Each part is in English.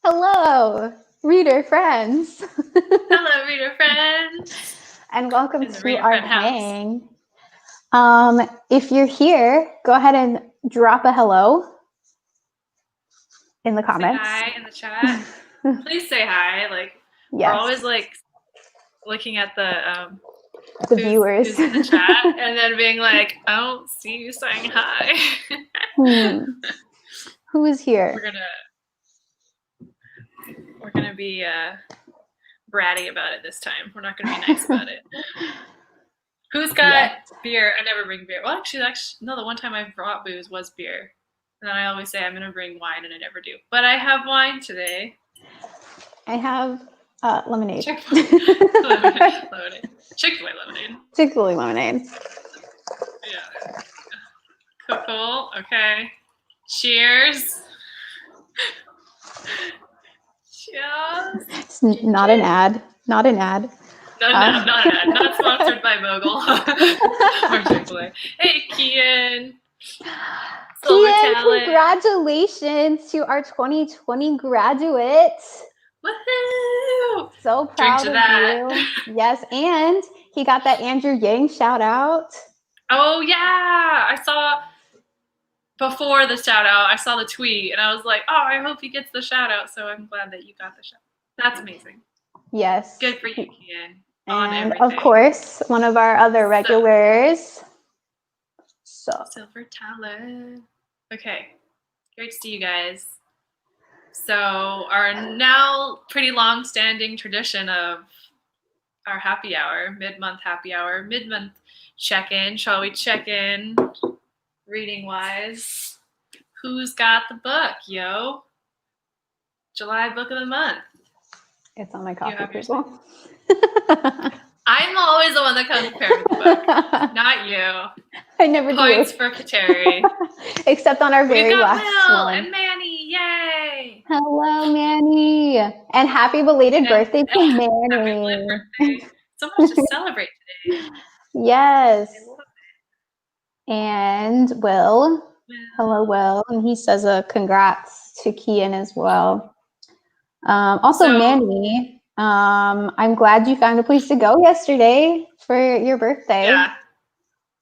Hello, reader friends. Hello, reader friends. And welcome In the to reader our friend house. hang. If you're here, go ahead and drop a hello in the comments. Say hi in the chat. Please say hi. We're always looking at the viewers who's in the chat and then being like, I don't see you saying hi. Who is here? We're gonna be bratty about it this time. We're not gonna be nice about it. Who's got beer? I never bring beer. Well, actually, no. The one time I brought booze was beer, and then I always say I'm gonna bring wine, and I never do. But I have wine today. I have lemonade. Chick-fil-A lemonade. Chick-fil-A lemonade. Yeah. Cool. Okay. Cheers. Cheers. It's not an ad. Not an ad. Not an ad. Not sponsored by Bogle or Chick-fil-A. Hey, Kian. Congratulations to our 2020 graduates. Woohoo! So proud of you. Yes, and he got that Andrew Yang shout out. Oh yeah, I saw before the shout out. I saw the tweet and I was like, oh, I hope he gets the shout out. So I'm glad that you got the shout out. That's amazing. Yes. Good for you, Kian. And of course, one of our other regulars. Silver Talent. Okay, great to see you guys. So our now pretty long-standing tradition of our happy hour, mid-month happy hour, mid-month check-in. Shall we check in reading-wise? Who's got the book, yo? July book of the month. It's on my coffee table. I'm always the one that comes prepared with the book, not you. I never do. Points for Kateri. Except on our very last Will one. and Manny, yay! Hello, Manny. And happy belated birthday to Manny. Happy birthday. So much to celebrate today. Yes. And Will. Hello, Will. And he says a congrats to Kian as well. Manny, I'm glad you found a place to go yesterday for your birthday. Yeah.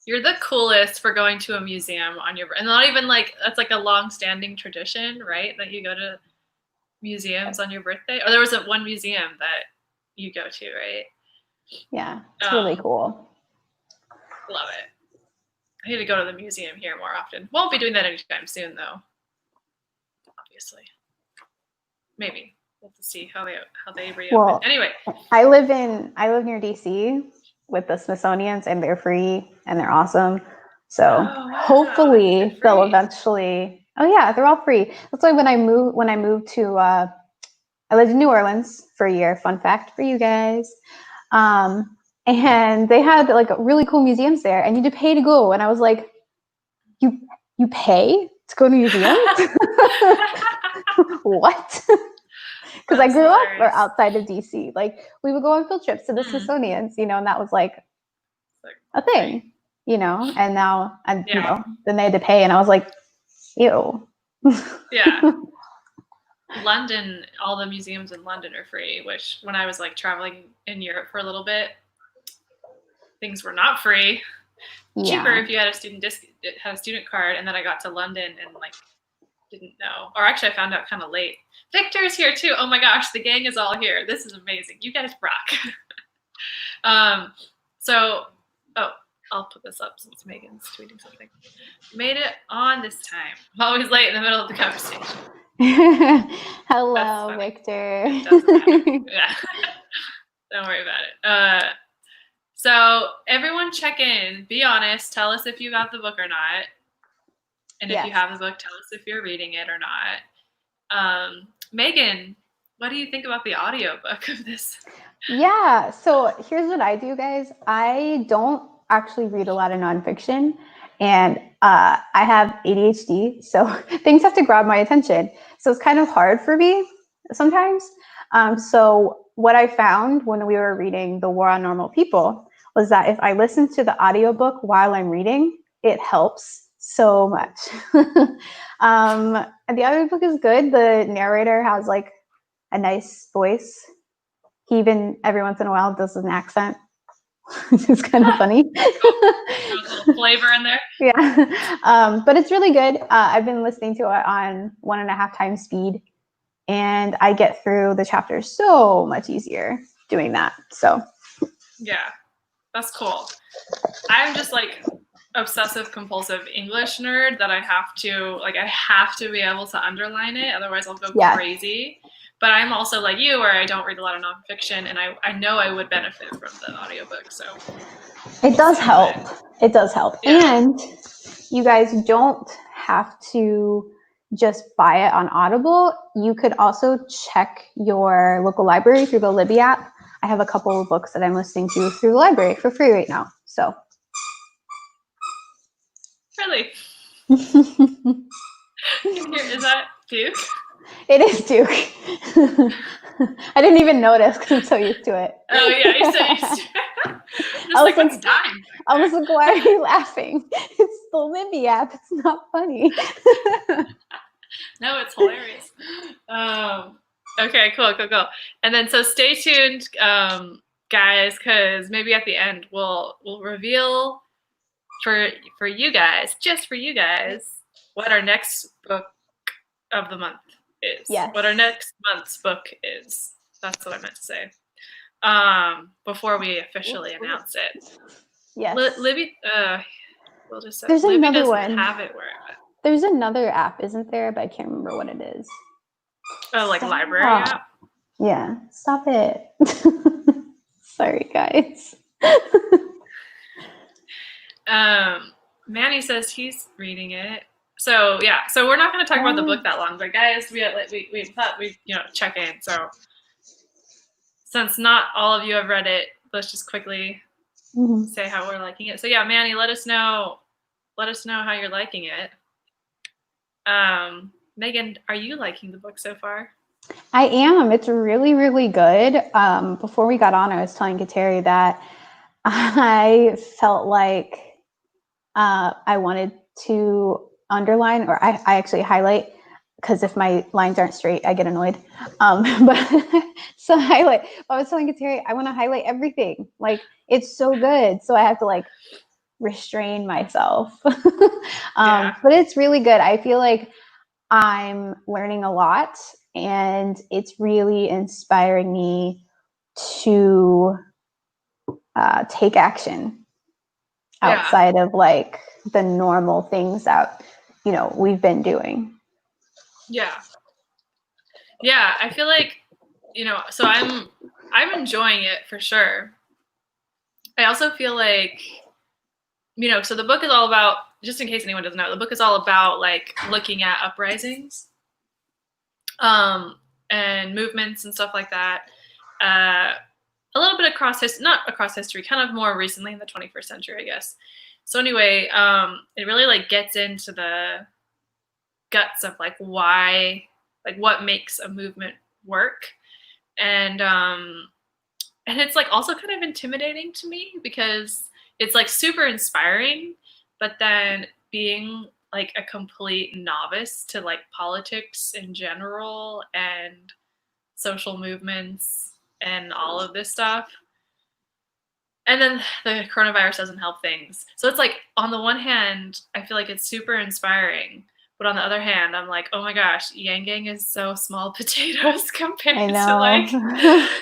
You're the coolest for going to a museum on your birthday. And not even that's like a long-standing tradition, right? That you go to museums on your birthday. Or there was one museum that you go to, right? Yeah, it's really cool. Love it. I need to go to the museum here more often. Won't be doing that anytime soon, though. Obviously. Maybe. We'll have to see how they reopen. Well, anyway. I live near DC with the Smithsonian's, and they're free and they're awesome. So hopefully they'll eventually. Oh yeah, they're all free. That's why when I moved to I lived in New Orleans for a year. Fun fact for you guys. And they had really cool museums there, and you had to pay to go. And I was like, you pay to go to museums? What? Because I grew up outside of DC. We would go on field trips to the Smithsonian's, and that was a thing, and now then they had to pay, and I was like, ew. Yeah. London, all the museums in London are free, which when I was traveling in Europe for a little bit, things were not free. Yeah. Cheaper if you had a student card, and then I got to London and didn't know. Or actually I found out kind of late. Victor's here too. Oh my gosh, the gang is all here. This is amazing. You guys rock. I'll put this up since Megan's tweeting something. Made it on this time. I'm always late in the middle of the conversation. Hello, Victor. It doesn't matter. Yeah. Don't worry about it. So everyone check in. Be honest. Tell us if you got the book or not. And if you have the book, tell us if you're reading it or not. Megan, what do you think about the audiobook of this? Yeah, so here's what I do, guys. I don't actually read a lot of nonfiction, and I have ADHD, so things have to grab my attention. So it's kind of hard for me sometimes. So what I found when we were reading The War on Normal People was that if I listen to the audiobook while I'm reading, it helps so much. And the audiobook is good. The narrator has a nice voice. He even every once in a while does an accent. It's kind of funny. There's a little flavor in there. Yeah. But it's really good. I've been listening to it on 1.5 times speed, and I get through the chapters so much easier doing that. So yeah, that's cool. I'm just like obsessive compulsive English nerd that I have to be able to underline it, otherwise I'll go crazy. But I'm also like you, where I don't read a lot of nonfiction, and I know I would benefit from the audiobook. So it does help. It does help. Yeah. And you guys don't have to just buy it on Audible. You could also check your local library through the Libby app. I have a couple of books that I'm listening to through the library for free right now. So really, is that Duke? It is Duke. I didn't even notice because I'm so used to it. Oh yeah, you're so used to it. I was like, time? I was like, why are you laughing? It's the Libby app. It's not funny. No, it's hilarious. Okay, cool. And then so stay tuned, guys, because maybe at the end we'll reveal for you guys, just for you guys, what our next book of the month is. Yes. What our next month's book is. That's what I meant to say. Before we officially announce it. Yes. Libby, we'll just say There's Libby another doesn't one. have it where There's another app, isn't there? But I can't remember what it is. Oh, like library app? Yeah. Stop it. Sorry, guys. Manny says he's reading it. So yeah, so we're not going to talk about the book that long, but guys, we thought we'd check in. So since not all of you have read it, let's just quickly say how we're liking it. So yeah, Manny, let us know how you're liking it. Meghin, are you liking the book so far? I am. It's really, really good. Before we got on, I was telling Kateri that I felt like I wanted to underline, or I actually highlight, because if my lines aren't straight, I get annoyed. But so highlight. I was telling Kateri, I want to highlight everything. Like, it's so good. So I have to like restrain myself. But it's really good. I feel like I'm learning a lot, and it's really inspiring me to take action outside of like the normal things that we've been doing. Yeah I feel like so I'm enjoying it for sure. I also feel like so the book is all about, just in case anyone doesn't know, the book is all about like looking at uprisings and movements and stuff like that, a little bit not across history, kind of more recently in the 21st century, I guess. So anyway, it really like gets into the guts of like why, like what makes a movement work, and it's like also kind of intimidating to me because it's like super inspiring, but then being like a complete novice to like politics in general and social movements and all of this stuff. And then the coronavirus doesn't help things. So it's like, on the one hand, I feel like it's super inspiring. But on the other hand, I'm like, oh my gosh, Yang Gang is so small potatoes compared to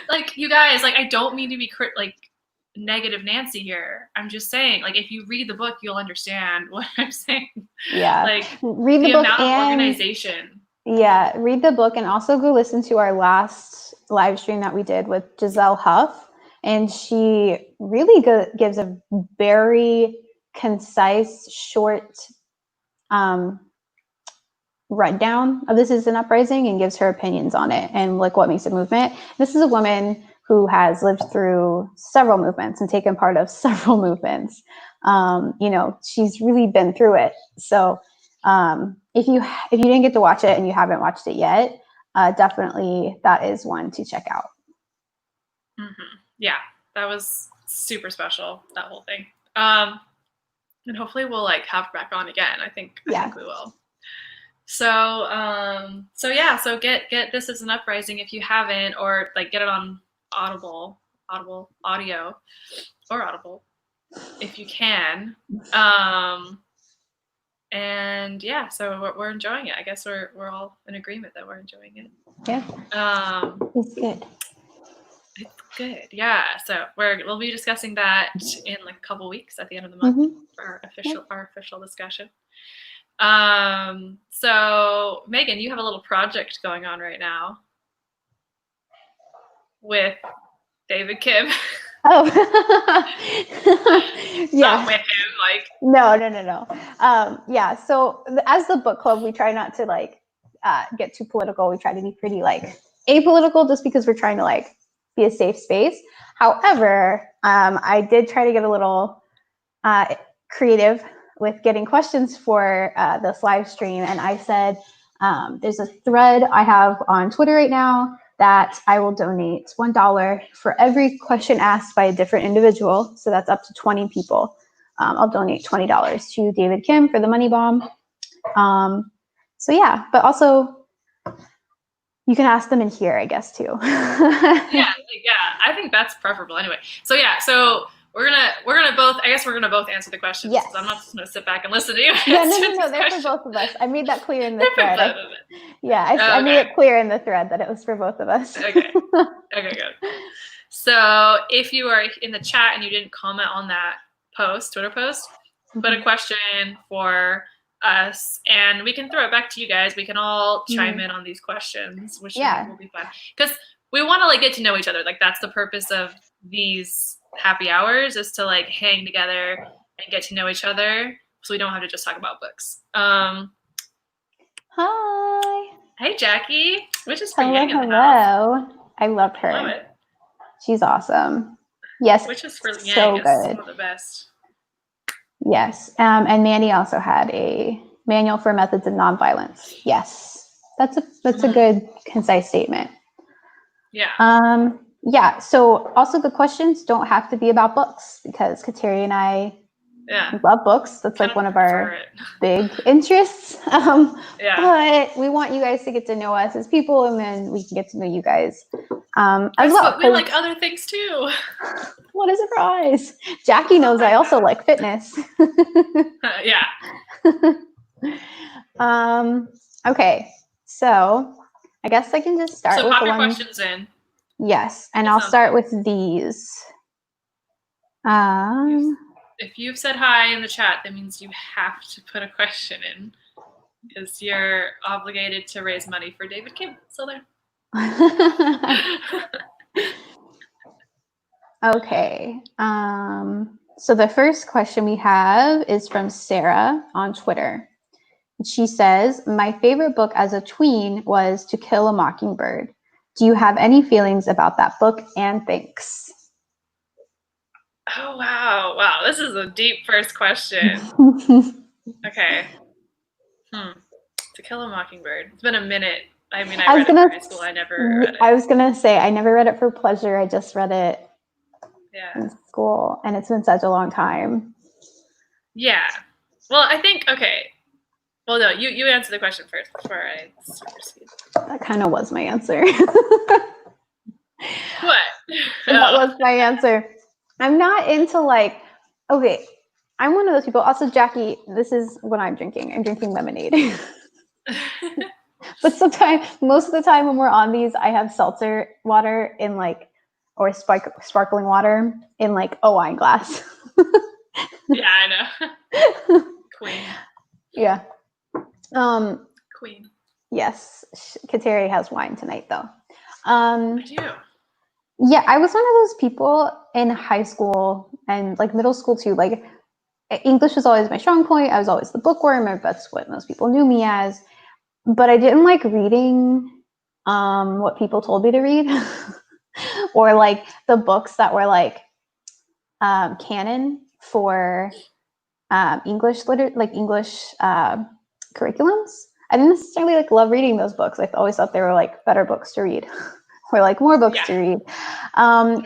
like you guys, like I don't mean to be like negative Nancy here. I'm just saying, like, if you read the book, you'll understand what I'm saying. Yeah. Like read the book amount of organization. Yeah, read the book and also go listen to our last live stream that we did with Giselle Huff. And she really gives a very concise, short rundown of This Is an Uprising and gives her opinions on it and like what makes a movement. This is a woman who has lived through several movements and taken part of several movements. She's really been through it. So if you didn't get to watch it and you haven't watched it yet, definitely that is one to check out. Mm-hmm. Yeah, that was super special, that whole thing. And hopefully we'll like have her back on again. I think we will. So get This Is an Uprising if you haven't, or like get it on Audible audio, or Audible if you can. And yeah, so we're enjoying it. I guess we're all in agreement that we're enjoying it. Yeah. It's good. It's good. Yeah. So we'll be discussing that in like a couple weeks at the end of the month for our official discussion. So Meghin, you have a little project going on right now with David Kim. Oh, yeah. Not with him, like. No. Yeah. So as the book club, we try not to like get too political. We try to be pretty like apolitical, just because we're trying to like be a safe space. However, I did try to get a little creative with getting questions for this live stream, and I said there's a thread I have on Twitter right now that I will donate $1 for every question asked by a different individual. So that's up to 20 people. I'll donate $20 to David Kim for the money bomb. So yeah, but also you can ask them in here, I guess, too. yeah, I think that's preferable anyway. So yeah, so we're gonna both answer the questions. Yes. I'm not just gonna sit back and listen to you. Yeah, no, they're for both of us. I made that clear in the thread. I made it clear in the thread that it was for both of us. Okay, good. So if you are in the chat and you didn't comment on that Twitter post, put a question for us, and we can throw it back to you guys. We can all chime in on these questions, which will be fun, because we want to like get to know each other. Like that's the purpose of these happy hours, is to like hang together and get to know each other, so we don't have to just talk about books. Hi. Hey Jackie, which is for Yang in the house. I loved her. Love it. She's awesome. Yes. Which is for Yang so is good. Some of the best. Yes. And Mandy also had a manual for methods of nonviolence. Yes. That's a good, concise statement. Yeah. Yeah. So also the questions don't have to be about books, because Kateri and I love books. That's like one of our big interests. But we want you guys to get to know us as people, and then we can get to know you guys as well. We like other things too. What a surprise. Jackie knows I also like fitness. Yeah. Okay. So I guess I can just start with pop the your one. questions in. Yes, and I'll start with these. If you've said hi in the chat, that means you have to put a question in, because you're obligated to raise money for David Kim. So there. Okay. So the first question we have is from Sarah on Twitter. She says, "My favorite book as a tween was To Kill a Mockingbird. Do you have any feelings about that book, and thanks?" Oh, wow. This is a deep first question. Okay. To Kill a Mockingbird. It's been a minute. I mean, I read it in high school. I never read it. I was going to say, I never read it for pleasure. I just read it in school, and it's been such a long time. Yeah. Well, I think, okay. Well, no, you answer the question first before I proceed. That kind of was my answer. What? That was my answer. I'm not into like, okay, I'm one of those people. Also, Jackie, this is what I'm drinking. I'm drinking lemonade. But most of the time when we're on these, I have seltzer water in like, or sparkling water in like a wine glass. Yeah, I know. Queen. Yeah. Queen. Yes. Kateri has wine tonight though. I do. Yeah, I was one of those people in high school and like middle school too. Like English was always my strong point. I was always the bookworm. That's what most people knew me as. But I didn't like reading what people told me to read, or like the books that were like canon for English English curriculums. I didn't necessarily like love reading those books. I always thought they were like better books to read. Or like more books to read.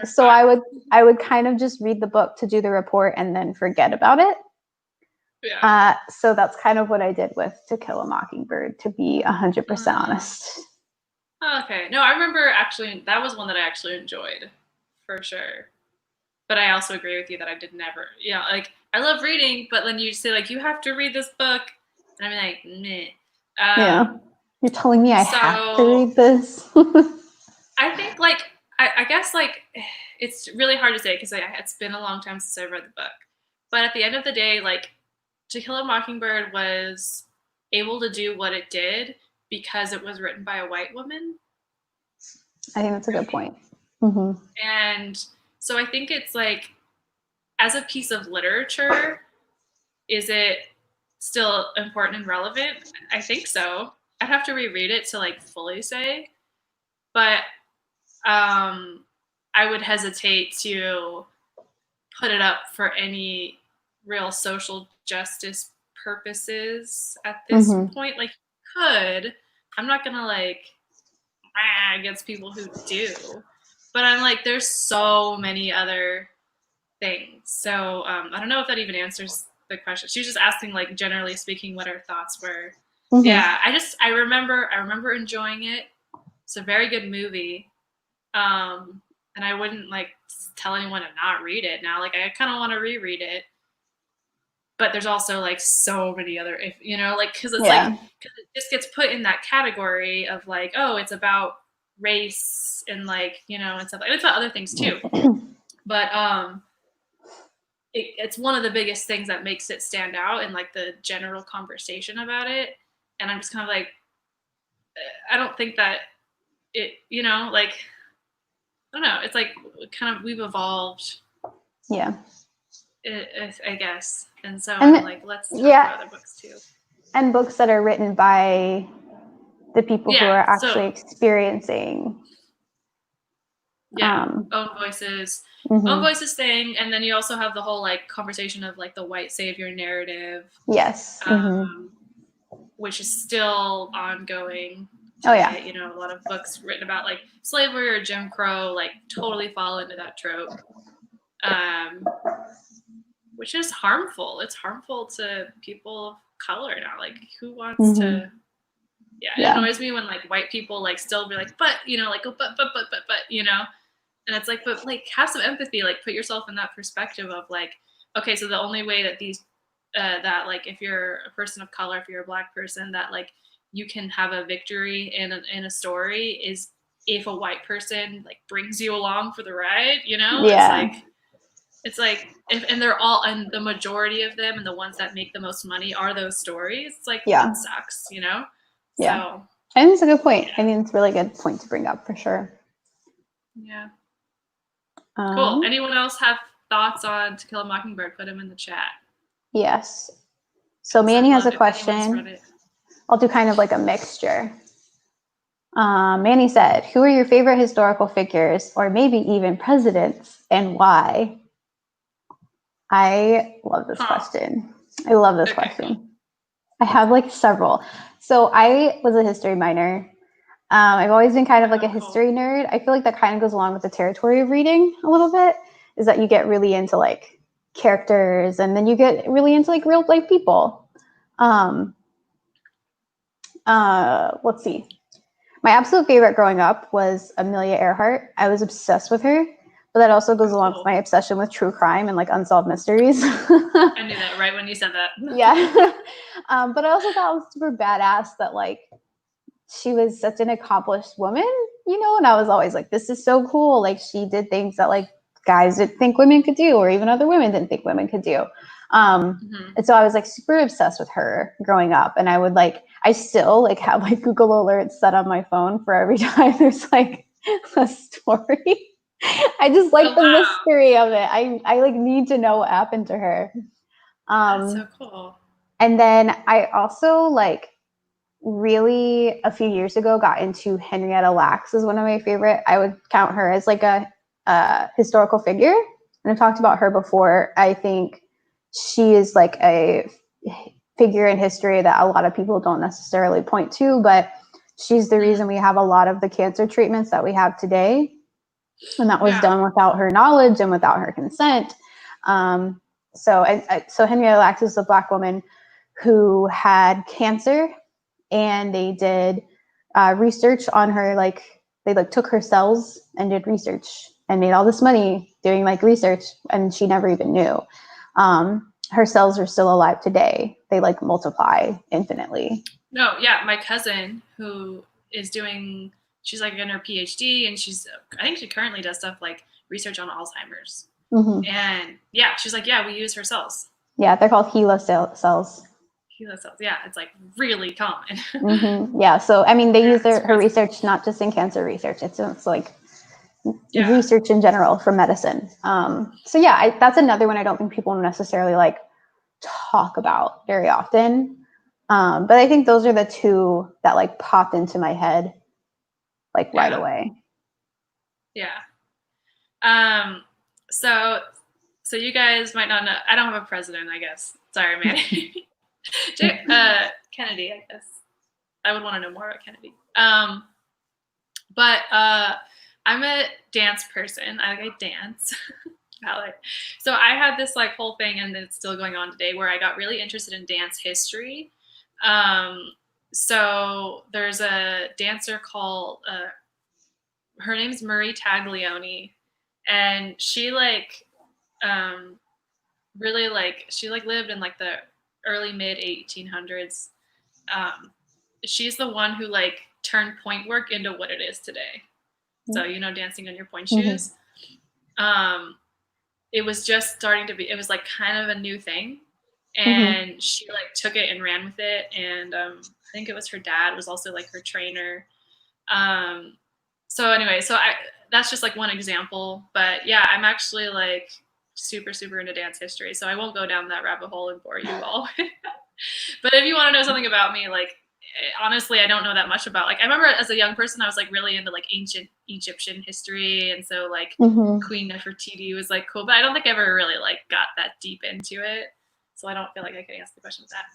So I would kind of just read the book to do the report and then forget about it. Yeah. So that's kind of what I did with To Kill a Mockingbird, to be 100% honest. Okay. No, I remember actually, that was one that I actually enjoyed, for sure. But I also agree with you that I did never, like, I love reading, but then you say, like, you have to read this book, and I'm like, meh. Yeah. You're telling me I have to read this? I think, like, I guess, like, it's really hard to say because it's been a long time since I read the book. But at the end of the day, like, To Kill a Mockingbird was able to do what it did because it was written by a white woman. I think that's a good point. Mm-hmm. And so I think it's like, as a piece of literature, is it still important and relevant? I think so. I'd have to reread it to, like, fully say, but I would hesitate to put it up for any real social justice purposes at this point. Like, could. I'm not gonna, like, against people who do, but I'm like, there's so many other things. So I don't know if that even answers the question. She was just asking, like, generally speaking, what her thoughts were. Yeah, I remember enjoying it. It's a very good movie. And I wouldn't, like, tell anyone to not read it now. Like, I kind of want to reread it, but there's also, like, so many other, if like, because it's like, cause it just gets put in that category of, like, oh, it's about race and, like, and stuff. It's about other things too, but it's one of the biggest things that makes it stand out in, like, the general conversation about it. And I'm just kind of like, I don't think that it, like, I don't know. It's like, kind of, we've evolved. Yeah. I guess. And so I'm like, let's talk about other books too. And books that are written by the people who are actually experiencing. Own voices. Own voices thing. And then you also have the whole, like, conversation of, like, the white savior narrative. Yes. Which is still ongoing. Today. A lot of books written about, like, slavery or Jim Crow, like, totally fall into that trope. Which is harmful. It's harmful to people of color now. Like, who wants to? It annoys me when, like, white people, like, still be like, but, like, go, but, and it's like, but, like, have some empathy. Like, put yourself in that perspective of, like, okay, so the only way that these, that, like, if you're a person of color, if you're a Black person, that, like, you can have a victory in a story is if a white person, like, brings you along for the ride. It's like, and they're all, and the majority of them and the ones that make the most money are those stories. It's like, that sucks, Yeah. So I think it's a good point. I mean, it's a really good point to bring up for sure. Yeah. Cool. Anyone else have thoughts on To Kill a Mockingbird? Put them in the chat. Yes. So Manny has a question. I'll do kind of like a mixture. Manny said, who are your favorite historical figures, or maybe even presidents, and why? I love this question. I love this question. Cool. I have, like, several. So I was a history minor. I've always been kind of like a history nerd. I feel like that kind of goes along with the territory of reading a little bit, is that you get really into, like, characters, and then you get really into, like, real life people. Let's see. My absolute favorite growing up was Amelia Earhart. I was obsessed with her, but that also goes along with my obsession with true crime and, like, unsolved mysteries. I knew that right when you said that. Yeah. But I also thought it was super badass that, like, she was such an accomplished woman, and I was always like, this is so cool. Like, she did things that, like, guys didn't think women could do, or even other women didn't think women could do. And so I was, like, super obsessed with her growing up. And I would, like, I still, like, have, like, Google alerts set on my phone for every time there's, like, a story. I just like the mystery of it. I like need to know what happened to her. That's so cool. And then I also, like, really a few years ago got into Henrietta Lacks as one of my favorite. I would count her as, like, a historical figure. And I've talked about her before. I think she is, like, a figure in history that a lot of people don't necessarily point to, but she's the reason we have a lot of the cancer treatments that we have today. And that was done without her knowledge and without her consent. So Henrietta Lacks is a Black woman who had cancer, and they did research on her. Like they took her cells and did research and made all this money doing research, and she never even knew. Her cells are still alive today. They multiply infinitely. No, yeah, my cousin who is doing, she's in her PhD, and I think she currently does stuff research on Alzheimer's. Mm-hmm. And yeah, she's yeah, we use her cells. Yeah, they're called HeLa cells. HeLa cells, yeah, it's really common. Mm-hmm. Yeah, so I mean, they use her research not just in cancer research. It's research in general for medicine. So yeah, that's another one I don't think people necessarily talk about very often. But I think those are the two that popped into my head right away. Yeah. So you guys might not know. I don't have a president, I guess. Sorry, Manny. Kennedy, I guess. I would want to know more about Kennedy. But I'm a dance person. I dance. So I had this whole thing, and it's still going on today, where I got really interested in dance history. So there's a dancer called her name's Marie Taglioni, and she really she lived in the early mid 1800s. She's the one who turned point work into what it is today. So dancing on your point shoes. It was just starting to be, it was kind of a new thing, and she took it and ran with it. And I think it was her dad was also her trainer. So anyway, that's just one example. But yeah, I'm actually super into dance history, so I won't go down that rabbit hole and bore you all. But if you want to know something about me, honestly, I don't know that much about I remember as a young person I was really into ancient Egyptian history, and so Queen Nefertiti was cool, but I don't think I ever really got that deep into it, so I don't feel like I can answer the question with that.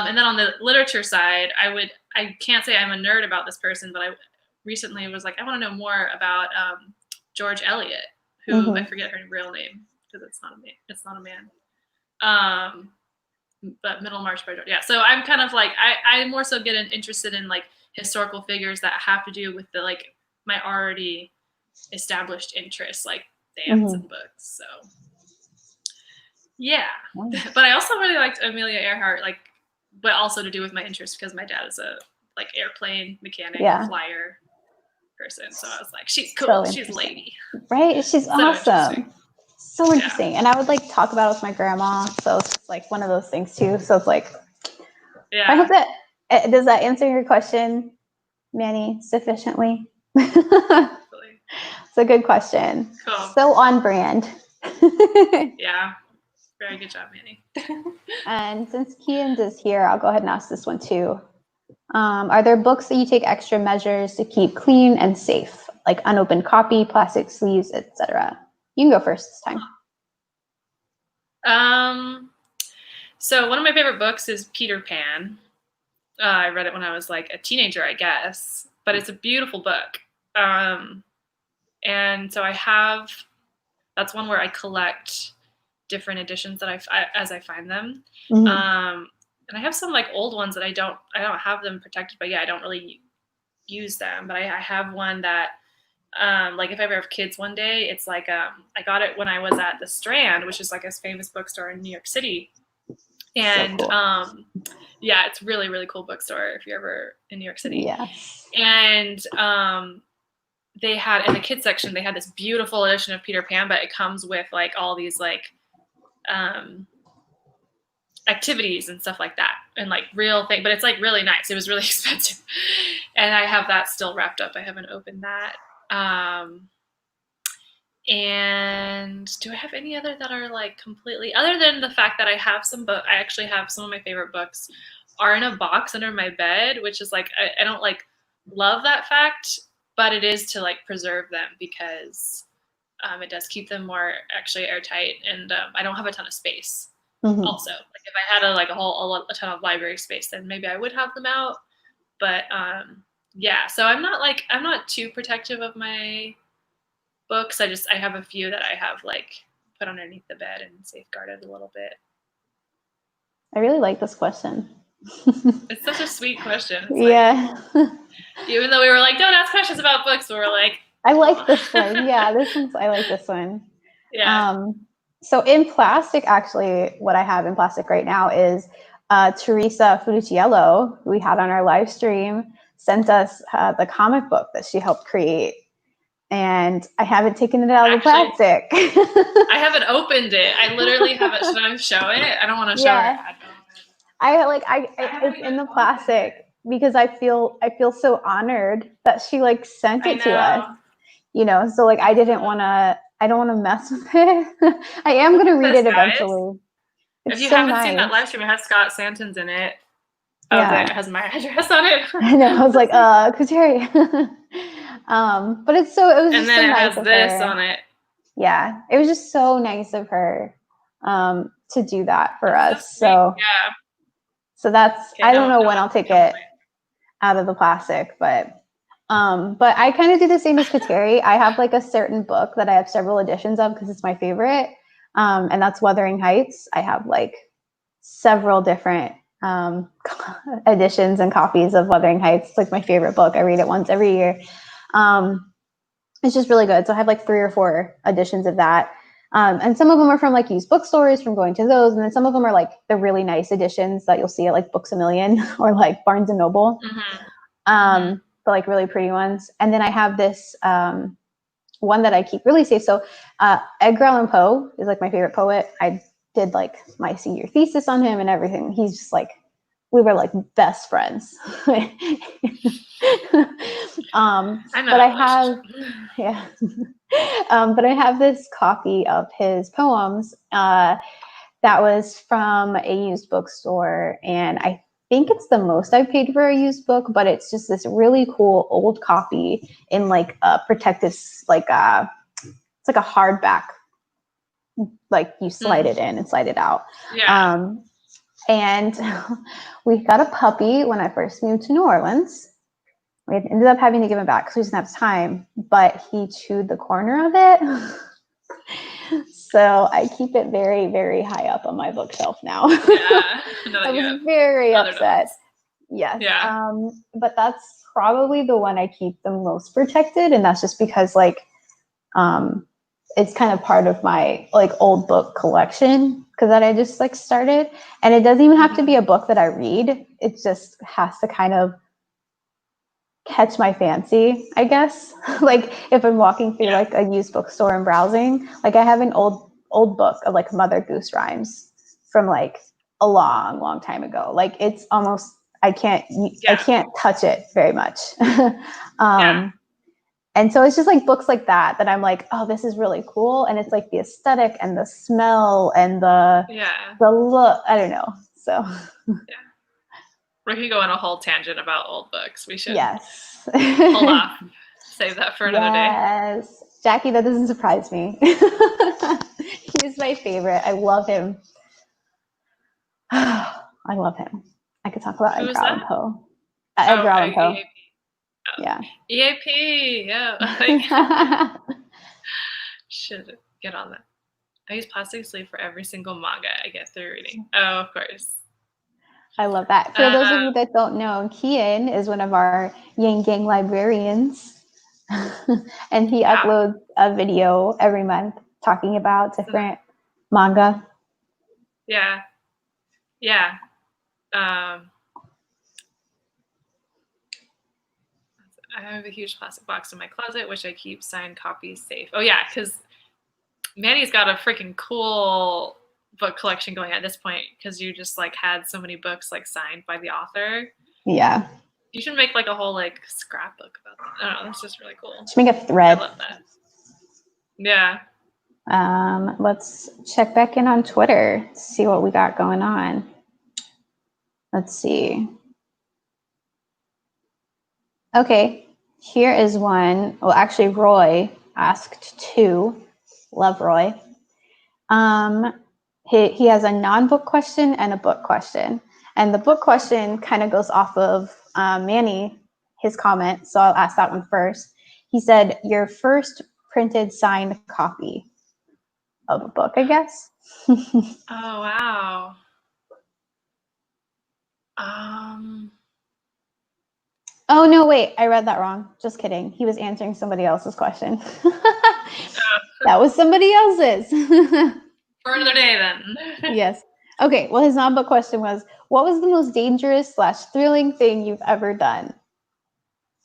And then on the literature side, I can't say I'm a nerd about this person, but I recently was I want to know more about George Eliot, who I forget her real name because it's not a man. But Middlemarch by George. Yeah, so I'm kind of I more so get interested in historical figures that have to do with the my already established interests, dance and books. So yeah, but I also really liked Amelia Earhart, but also to do with my interest because my dad is a airplane mechanic, flyer person. So I was she's cool. So she's a lady, right? She's so awesome. So interesting. And I would talk about it with my grandma. So it's one of those things too. So it's I hope that does that answer your question, Manny, sufficiently? It's a good question. Cool. So on brand. Yeah. Very good job, Manny. And since Kian's is here, I'll go ahead and ask this one too. Are there books that you take extra measures to keep clean and safe, like unopened copy, plastic sleeves, etc.? You can go first this time. So one of my favorite books is Peter Pan. I read it when I was a teenager, I guess, but it's a beautiful book. And so that's one where I collect different editions that as I find them. And I have some old ones that I don't have them protected, but yeah, I don't really use them. But I have one that if I ever have kids one day, it's I got it when I was at the Strand, which is a famous bookstore in New York City. And so cool. Yeah, it's really, really cool bookstore if you're ever in New York City. Yes. And they had in the kids section, they had this beautiful edition of Peter Pan, but it comes with all these activities and stuff like that, and real thing, but it's really nice. It was really expensive, and I have that still wrapped up. I haven't opened that. And do I have any other that are completely, other than the fact that I have I actually have some of my favorite books are in a box under my bed, which is I don't love that fact, but it is to preserve them because it does keep them more actually airtight, and I don't have a ton of space. Also, if I had a ton of library space, then maybe I would have them out. But yeah, so I'm not too protective of my books. I have a few that I have put underneath the bed and safeguard it a little bit? I really like this question. It's such a sweet question. It's yeah. Even though we were like, don't ask questions about books, we were like, I like this one. Yeah, I like this one. Yeah. So in plastic, actually, what I have in plastic right now is Theresa Funiciello, who we had on our live stream, sent us the comic book that she helped create. And I haven't taken it out of the plastic. I haven't opened it. I literally haven't. Should I show it? I don't want to show it. It's in the plastic because I feel so honored that she like sent it to us. You know, so like I don't want to mess with it. I am going to read it eventually. If you haven't seen that live stream, it has Scott Santon's in it. Yeah. It has my address on it. I know. I was like, Kateri. But it was and then it has this on it. Yeah, it was just so nice of her to do that for us. So yeah. So that's I don't know when I'll take it out of the plastic, but I kind of do the same as Kateri. I have like a certain book that I have several editions of because it's my favorite, and that's Wuthering Heights. I have like several different editions and copies of Wuthering Heights. It's like my favorite book. I read it once every year. It's just really good. So I have like 3 or 4 editions of that. And some of them are from like used bookstores, from going to those. And then some of them are like the really nice editions that you'll see at like Books A Million or like Barnes and Noble. The like really pretty ones. And then I have this one that I keep really safe. So Edgar Allan Poe is like my favorite poet. I did like my senior thesis on him and everything. He's just like, we were like best friends. But I have this copy of his poems that was from a used bookstore, and I think it's the most I've paid for a used book, but it's just this really cool old copy in like a protective, like it's like a hardback, like you slide it in and slide it out. Yeah. And we got a puppy when I first moved to New Orleans. We ended up having to give him back because we didn't have time, but he chewed the corner of it. So I keep it very, very high up on my bookshelf now. Yeah. I was very upset. Yes. Yeah. But that's probably the one I keep the most protected. And that's just because like, it's kind of part of my like old book collection because that I just like started. And it doesn't even have to be a book that I read. It just has to kind of catch my fancy, I guess. Like if I'm walking through like a used bookstore and browsing, like I have an old book of like Mother Goose rhymes from like a long time ago. Like it's almost I can't touch it very much. And so it's just like books like that I'm like, oh, this is really cool. And it's like the aesthetic and the smell and the look. I don't know. So we could go on a whole tangent about old books. We should hold off. Save that for another day. Yes. Jackie, that doesn't surprise me. He's my favorite. I love him. I love him. I could talk about Edgar Allan Poe. Edgar Allan Poe. EAP. Yeah. EAP. Yeah. Should get on that. I use plastic sleeve for every single manga I get through reading. Oh, of course. I love that. For those of you that don't know, Kian is one of our Yang Gang librarians. And he uploads a video every month talking about different manga. Yeah. Yeah. I have a huge plastic box in my closet, which I keep signed copies safe. Oh, yeah, because Manny's got a freaking cool book collection going at this point because you just like had so many books like signed by the author. Yeah. You should make like a whole like scrapbook about that. I don't know. That's just really cool. Should make a thread. I love that. Yeah. Let's check back in on Twitter, see what we got going on. Let's see. Okay, here is one. Well, actually, Roy asked 2. Love Roy. He has a non-book question and a book question. And the book question kind of goes off of Manny, his comment. So I'll ask that one first. He said, your first printed signed copy. of a book, I guess. Oh, wow. Oh, no, wait. I read that wrong. Just kidding. He was answering somebody else's question. That was somebody else's. For another day, then. Yes. Okay. Well, his non-book question was, what was the most dangerous / thrilling thing you've ever done?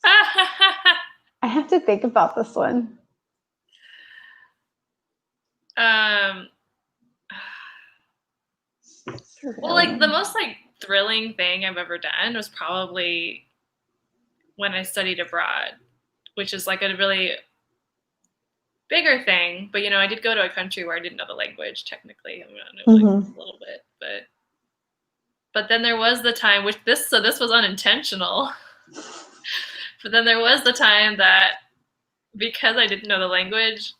I have to think about this one. Well, like the most like thrilling thing I've ever done was probably when I studied abroad, which is like a really bigger thing. But I did go to a country where I didn't know the language technically. I know like a little bit, but then there was the time this was unintentional. But then there was the time that because I didn't know the language,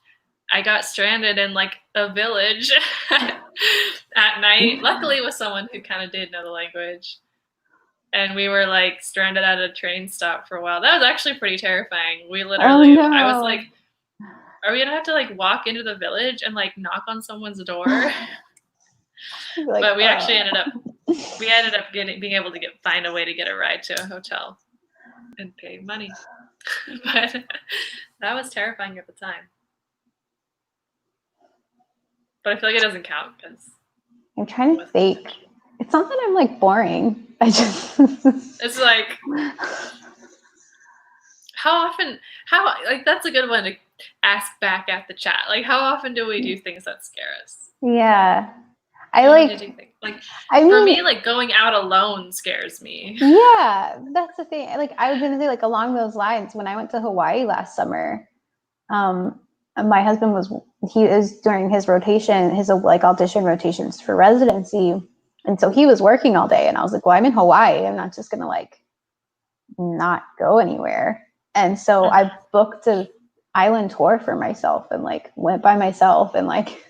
I got stranded in like a village at night. Luckily with someone who kind of did know the language. And we were like stranded at a train stop for a while. That was actually pretty terrifying. We literally, I was like, are we gonna have to like walk into the village and like knock on someone's door? But we actually ended up being able to find a way to get a ride to a hotel and pay money. But that was terrifying at the time. But I feel like it doesn't count because I'm trying to think. It's not that I'm like boring. It's like how like that's a good one to ask back at the chat. Like how often do we do things that scare us? Yeah. For me, like going out alone scares me. Yeah, that's the thing. Like I was gonna say, like along those lines, when I went to Hawaii last summer, my husband was during his rotation, his like audition rotations for residency, and so he was working all day, and I was like, well, I'm in Hawaii, I'm not just gonna like not go anywhere, and so I booked an island tour for myself and like went by myself and like.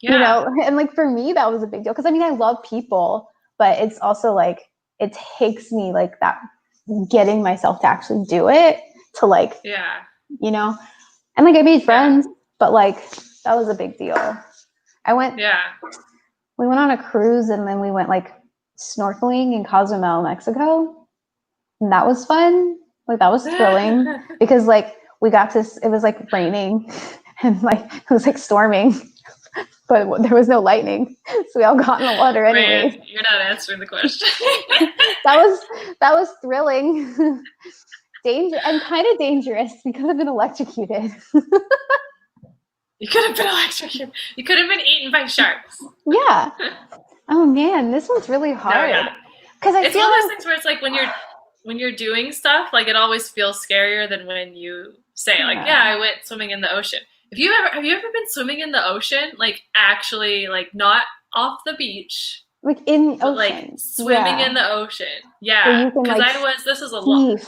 Yeah. And like for me that was a big deal because I mean I love people, but it's also like it takes me like that getting myself to actually do it to like and like I made friends, but like that was a big deal. We went on a cruise and then we went like snorkeling in Cozumel, Mexico, and that was fun. Like that was thrilling because like it was like raining and like it was like storming. But there was no lightning, so we all got in the water anyway. Man, you're not answering the question. that was thrilling, and kind of dangerous because I've been electrocuted. You could have been electrocuted. You could have been eaten by sharks. Yeah. Oh man, this one's really hard. Because it's one of those things where it's like when you're doing stuff, like it always feels scarier than when you say like, I went swimming in the ocean. Have you ever been swimming in the ocean? Like actually, like not off the beach, like in the ocean, like swimming in the ocean. Yeah, because this is a lot.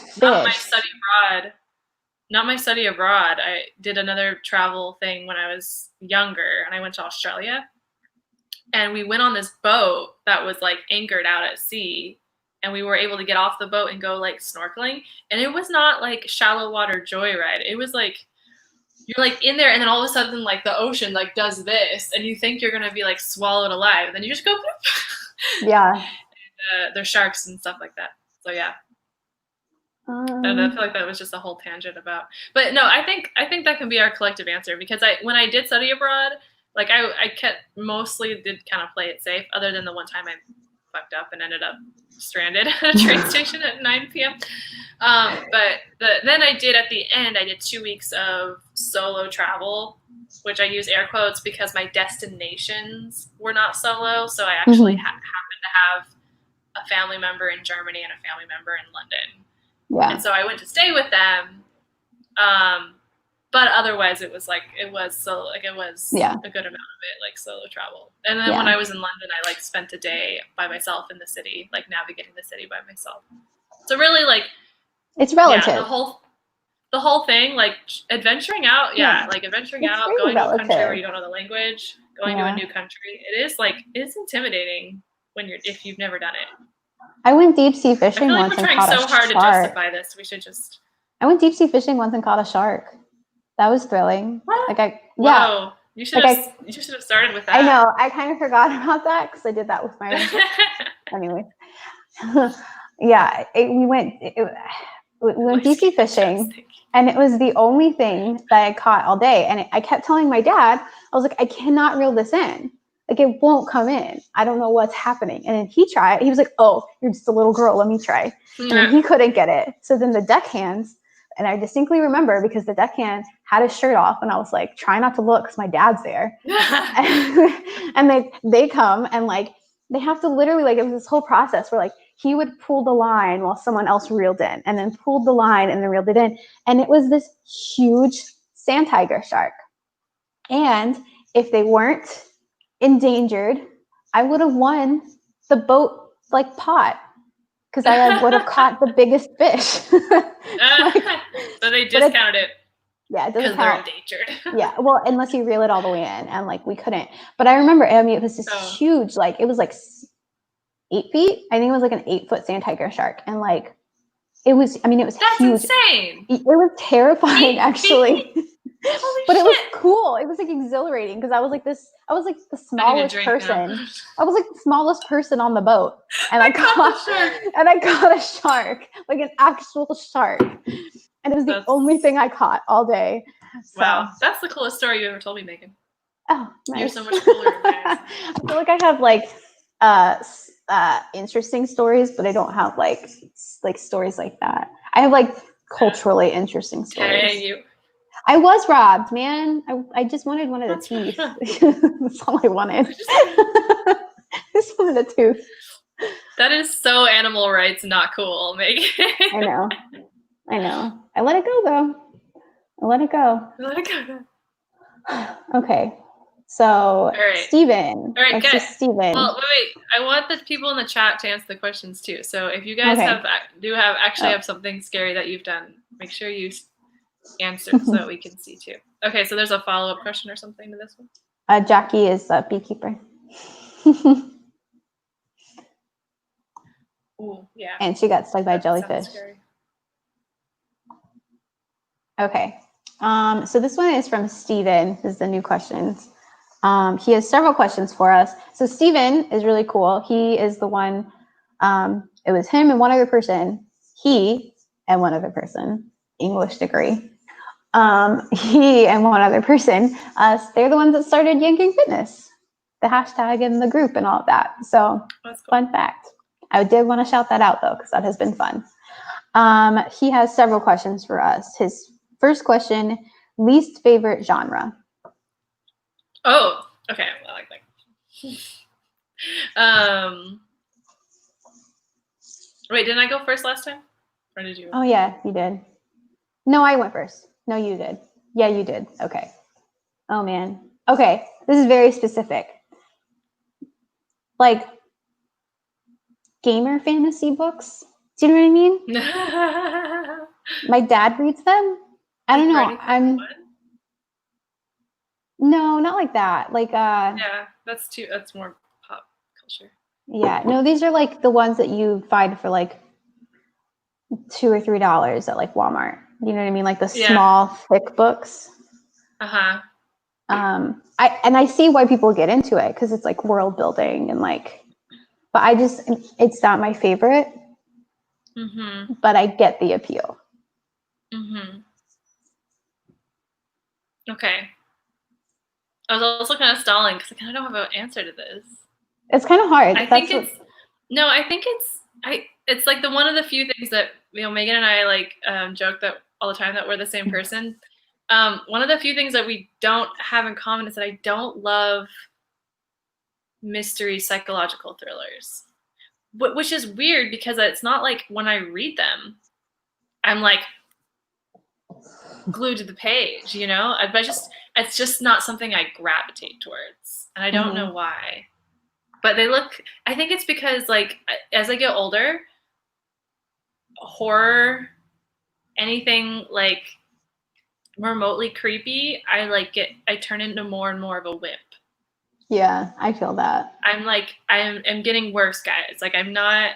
Not my study abroad. I did another travel thing when I was younger, and I went to Australia, and we went on this boat that was like anchored out at sea, and we were able to get off the boat and go like snorkeling, and it was not like shallow water joyride. It was like. You're like in there and then all of a sudden like the ocean like does this and you think you're going to be like swallowed alive and then you just go yeah and, there's sharks and stuff like that, so yeah. And I feel like that was just a whole tangent about, but no, I think that can be our collective answer because when I did study abroad, like I mostly did kind of play it safe other than the one time I fucked up and ended up stranded at a train station at 9 p.m. Then I did at the end, I did 2 weeks of solo travel, which I use air quotes because my destinations were not solo. So I actually happened to have a family member in Germany and a family member in London. Yeah. And so I went to stay with them. But otherwise it was a good amount of it, like solo travel. And then when I was in London, I like spent a day by myself in the city, like navigating the city by myself. So really like, it's relative. Yeah, the whole thing, like adventuring out. Yeah. Like adventuring out, going to a country where you don't know the language, going to a new country. It's intimidating if you've never done it. I went deep sea fishing I feel like once we're trying so hard to justify this. We should just. I went deep sea fishing once and caught a shark. That was thrilling. What? Whoa. You should have started with that. I know. I kind of forgot about that because I did that with my anyway. Yeah, we went DC fishing, and it was the only thing that I caught all day. And I kept telling my dad, I was like, I cannot reel this in. Like, it won't come in. I don't know what's happening. And then he tried. He was like, oh, you're just a little girl. Let me try. And then he couldn't get it. So then the deckhands, and I distinctly remember because the deckhand had his shirt off, and I was like, try not to look because my dad's there. And they come, and like, they have to literally, like, it was this whole process where like he would pull the line while someone else reeled in, and then pulled the line and then reeled it in. And it was this huge sand tiger shark. And if they weren't endangered, I would have won the boat like pot because I would have caught the biggest fish. So they discounted it. Yeah, it doesn't count. They're endangered. Yeah, well, unless you reel it all the way in, and like we couldn't. But I remember, I mean, it was this huge, like it was like 8 feet. I think it was like an 8-foot sand tiger shark, and like it was. I mean, it was That's huge. Insane. It was terrifying, actually. But shit. It was cool. It was like exhilarating because I was like the smallest person. I was like the smallest person on the boat, and I caught a shark, like an actual shark, and it was the only thing I caught all day. So. Wow, that's the coolest story you ever told me, Meghin. Oh, nice. You're so much cooler. I feel like I have like interesting stories, but I don't have like stories like that. I have like culturally interesting stories. Hey, you. I was robbed, man. I just wanted one of the teeth. That's all I wanted. I just wanted a tooth. That is so animal rights not cool, Meghin. I know. I let it go, though. Let it go. Okay. So, Steven. All right, good. Steven. Well, wait. I want the people in the chat to answer the questions, too. So, if you guys have something scary that you've done, make sure you answer so that we can see, too. Okay, so there's a follow-up question or something to this one? Jackie is a beekeeper. Ooh, yeah. And she got stung by jellyfish. Okay. So this one is from Steven. This is the new questions. He has several questions for us. So Steven is really cool. He is the one, it was him and one other person. He and one other person, English degree. He and one other person, they're the ones that started Yanking Fitness, the hashtag and the group and all of that. So that's cool. Fun fact. I did want to shout that out though, because that has been fun. He has several questions for us. His first question, least favorite genre. Oh, okay. I like that. Wait, didn't I go first last time? Or did you? Oh yeah, you did. No, I went first. No, you did. Yeah, you did. Okay. Oh man. Okay. This is very specific. Like gamer fantasy books. Do you know what I mean? My dad reads them. I don't know. No, not like that. Like yeah, that's more pop culture. Yeah. No, these are like the ones that you find for like $2 or $3 at like Walmart. You know what I mean? Like the small, thick books. Uh-huh. I see why people get into it because it's like world building and like, but it's not my favorite. Mm-hmm. But I get the appeal. Mm-hmm. Okay. I was also kind of stalling because I kind of don't have an answer to this. It's kind of hard. I think it's like one of the few things that Meghin and I like joke that all the time that we're the same person. One of the few things that we don't have in common is that I don't love mystery psychological thrillers, which is weird because it's not like when I read them, I'm like glued to the page, but it's just not something I gravitate towards, and I don't know why. But I think it's because like as I get older, horror, anything like remotely creepy, I turn into more and more of a wimp. Yeah, I feel that. I'm getting worse, guys. Like I'm not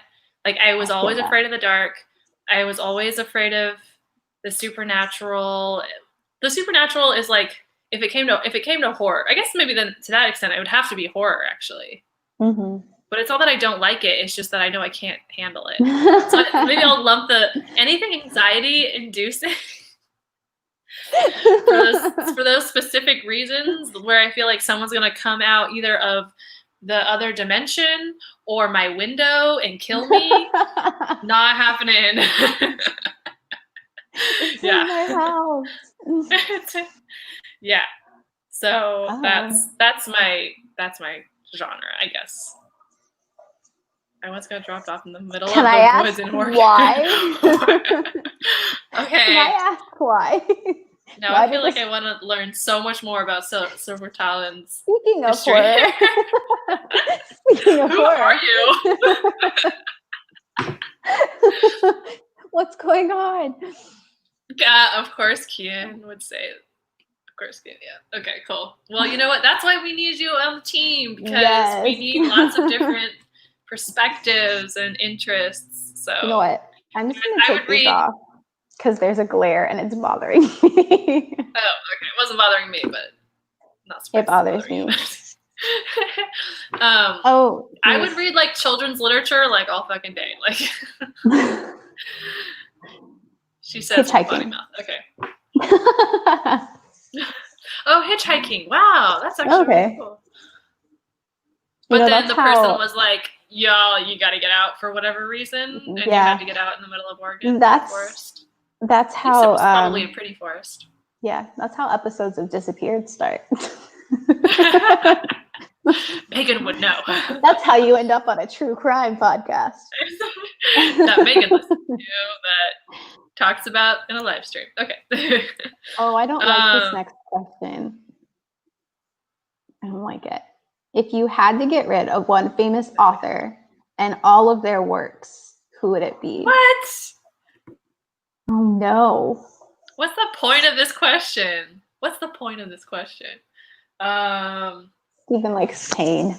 like I was always afraid of the dark. I was always afraid of the supernatural. The supernatural is like if it came to horror, I guess maybe then to that extent it would have to be horror actually. Mm-hmm. But it's not that I don't like it. It's just that I know I can't handle it. So maybe I'll lump anything anxiety inducing for those specific reasons where I feel like someone's going to come out either of the other dimension or my window and kill me. Not happening. It's in my house. Yeah. So that's my genre, I guess. I once got dropped off in the middle of the woods in Oregon. Why? Okay. Can I ask why? Now I feel like I want to learn so much more about Silver Talon's Speaking of history. horror. Speaking of Who horror. are you? What's going on? Of course, Kian would say it. Of course, Kian, yeah. Okay, cool. Well, you know what? That's why we need you on the team, because we need lots of different perspectives and interests. So you know what? I'm just going to take these off because there's a glare and it's bothering me. Oh, okay. It wasn't bothering me, but not it bothers me. I would read like children's literature like all fucking day. Like she says hitchhiking. Okay. Oh, hitchhiking. Wow, that's actually really cool. But then the person was like, y'all, you got to get out for whatever reason. And you had to get out in the middle of Oregon forest. That's how. It was probably a pretty forest. Yeah, that's how episodes of Disappeared start. Meghin would know. That's how you end up on a true crime podcast. That Meghin listens to, that talks about in a live stream. Okay. Oh, I don't like this next question. I don't like it. If you had to get rid of one famous author and all of their works, who would it be? What? Oh, no. What's the point of this question? Stephen likes pain.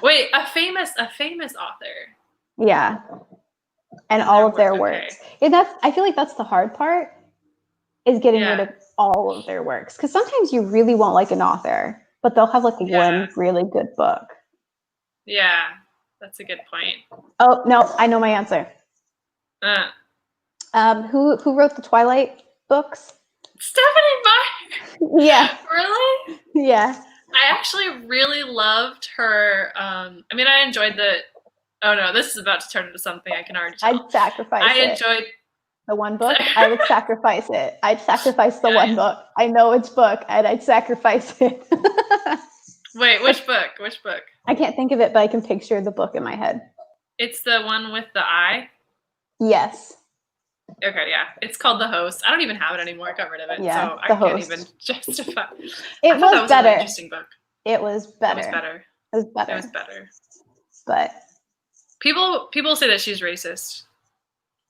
Wait, a famous author. Yeah. And all of their works. Yeah, I feel like that's the hard part, is getting rid of all of their works. Because sometimes you really won't like an author, but they'll have like one really good book. Yeah, that's a good point. Oh, no, I know my answer. Who wrote the Twilight books? Stephanie Meyer. Yeah. Really? Yeah. I actually really loved her. I mean, I enjoyed oh no, this is about to turn into something I can already tell. I'd sacrifice it. I enjoyed the one book. I would sacrifice it. I'd sacrifice the one book. I know it's book, and I'd sacrifice it. Wait, which book? I can't think of it, but I can picture the book in my head. It's the one with the eye? Yes. Okay, yeah. It's called The Host. I don't even have it anymore. I got rid of it. Yeah, so I can't even justify. It was that was better. An interesting book. It was better. It was better. But people say that she's racist.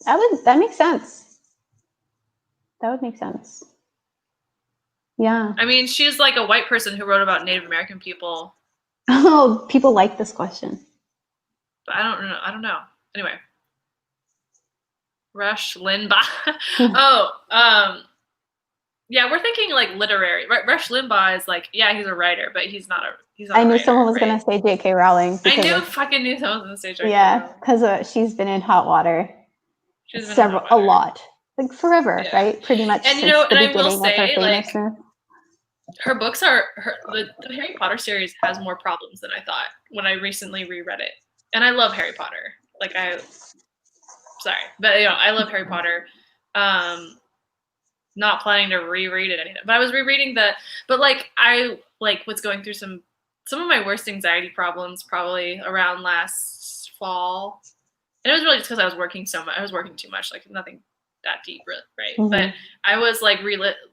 That makes sense. That would make sense. Yeah. I mean, she's like a white person who wrote about Native American people. Oh, people like this question. But I don't know. Anyway. Rush Limbaugh. Yeah, we're thinking like literary. Rush Limbaugh is like, yeah, he's a writer, but he's not. I knew someone was gonna say J.K. Rowling. Fucking knew someone was gonna say J.K. Yeah, because she's been in hot water. A lot, like forever, right? Pretty much. And and I will say, like, her books the Harry Potter series has more problems than I thought when I recently reread it, and I love Harry Potter. Like sorry, but I love Harry Potter. Not planning to reread it anything, but I was rereading but like I was going through some of my worst anxiety problems probably around last fall, and it was really just because I was working so much. I was working too much, like nothing that deep, really, right? Mm-hmm. But I was like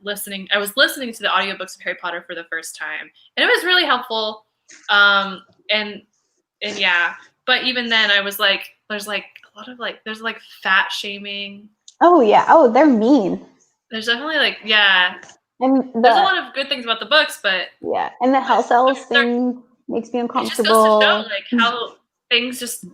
listening. I was listening to the audiobooks of Harry Potter for the first time, and it was really helpful. And yeah, but even then, I was like, there's like a lot of there's like fat shaming. Oh yeah. Oh, they're mean. There's definitely and there's a lot of good things about the books, but yeah, and the house elves thing makes me uncomfortable. It just goes to show how things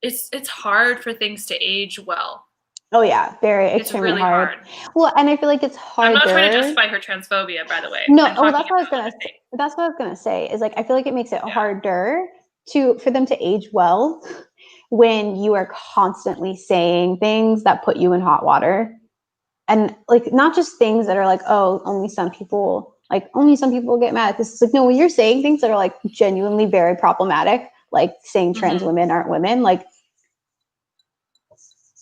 it's hard for things to age well. Oh yeah, very It's extremely really hard. hard. Well, and I feel like it's harder. I'm not trying to justify her transphobia, by the way. No, I'm talking that's what I was about gonna. other things. That's what I was gonna say. Is like I feel like it makes it harder for them to age well when you are constantly saying things that put you in hot water, and like not just things that are like, oh, only some people get mad at this. It's like, no, when you're saying things that are like genuinely very problematic, like saying trans women aren't women, like,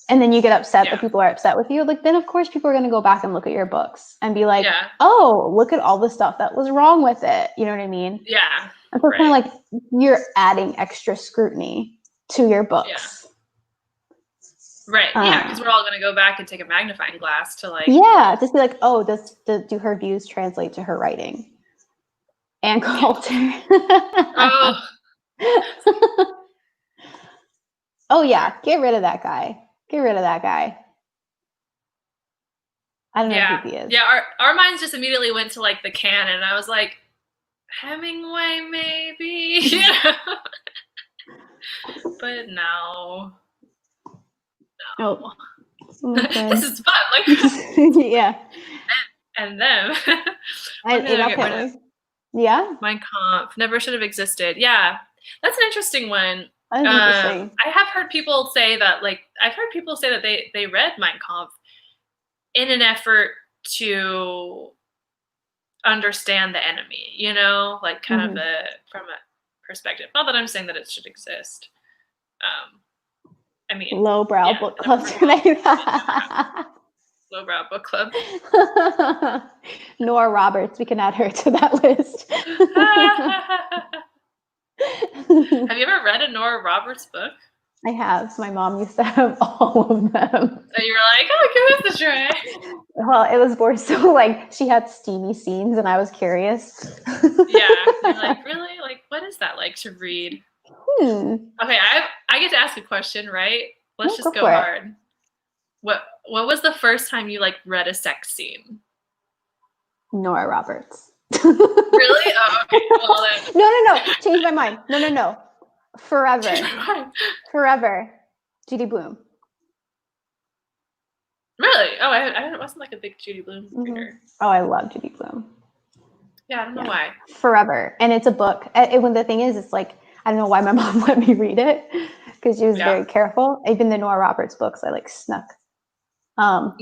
and then you get upset that people are upset with you, like, then of course people are going to go back and look at your books and be like, oh, look at all the stuff that was wrong with it. You know what I mean? Yeah. And so it's kind of like you're adding extra scrutiny to your books. Yeah. Right. Yeah, because we're all going to go back and take a magnifying glass to like. Yeah, just be like, oh, do her views translate to her writing and culture? Oh. Oh yeah, get rid of that guy. Get rid of that guy. I don't know who he is. Yeah, our minds just immediately went to like the canon. I was like, Hemingway, maybe. Yeah. But no. Oh. This is fun. Like, yeah. And them. Yeah. Mein Kampf never should have existed. Yeah, that's an interesting one. Interesting. I have heard people say that, like, they read Mein Kampf in an effort to understand the enemy, you know, like kind of from a perspective. Not that I'm saying that it should exist. I mean, lowbrow book club tonight. Lowbrow book club. Nora Roberts, we can add her to that list. Have you ever read a Nora Roberts book? I have. My mom used to have all of them. So you were like, oh, give us a try. Well, it was more so like she had steamy scenes and I was curious. Yeah. You're like, really? Like, what is that like to read? Okay, I get to ask a question, right? Let's just go hard. What was the first time you like read a sex scene? Nora Roberts. Really? Oh, okay. Well, then. No. Change my mind. No. Forever. Change my mind. Forever. Judy Blume. Really? Oh, I wasn't like a big Judy Blume reader. Oh, I love Judy Blume. Yeah, I don't know why. Forever. And it's a book. When the thing is, it's like, I don't know why my mom let me read it because she was very careful. Even the Nora Roberts books, I like snuck. But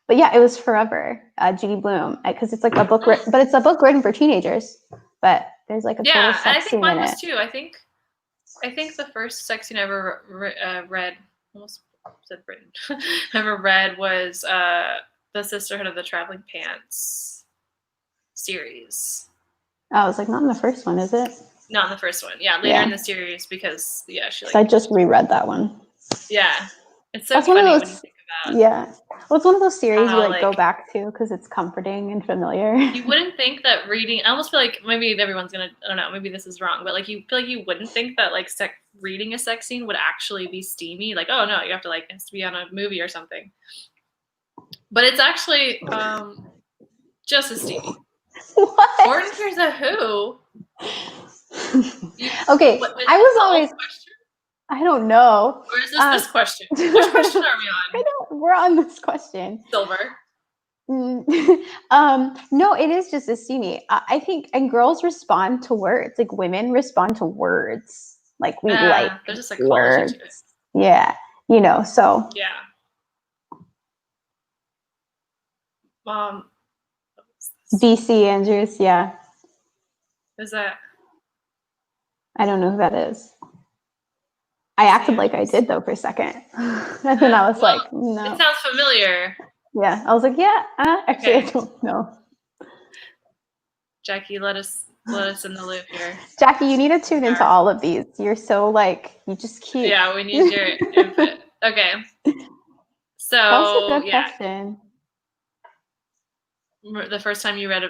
it was Forever, Judy Blume, because it's like a book, but it's a book written for teenagers. But there's like a total sex and I think scene mine in was it. too. I think the first sex scene I ever read, almost said written, ever read was the Sisterhood of the Traveling Pants series. I was like, not in the first one, is it? Not in the first one. Yeah, later in the series because she like. I just reread that one. Yeah, it's so funny when you think about. Yeah, well, it's one of those series you like go back to because it's comforting and familiar. You wouldn't think that reading. I almost feel like maybe everyone's gonna. I don't know. Maybe this is wrong, but like you feel like you wouldn't think that like reading a sex scene would actually be steamy. Like, oh no, you have to like it has to be on a movie or something. But it's actually just as steamy. What? Or here's a who. Okay, I was always. I don't know. Or is this question? Which question are we on? We're on this question. Silver. No, it is just as steamy. I think, and girls respond to words. Like women respond to words. Like we like there's just like words. Yeah, you know. So yeah. DC Andrews. Yeah. Who's that? I don't know who that is. I acted like I did though for a second, and then I was like, "No." It sounds familiar. Yeah, I was like, "Yeah." Actually, I don't know. Jackie, let us in the loop here. Jackie, you need to tune into all of these. You're so like you just keep. Yeah, we need your input. Okay. So that's a good question. The first time you read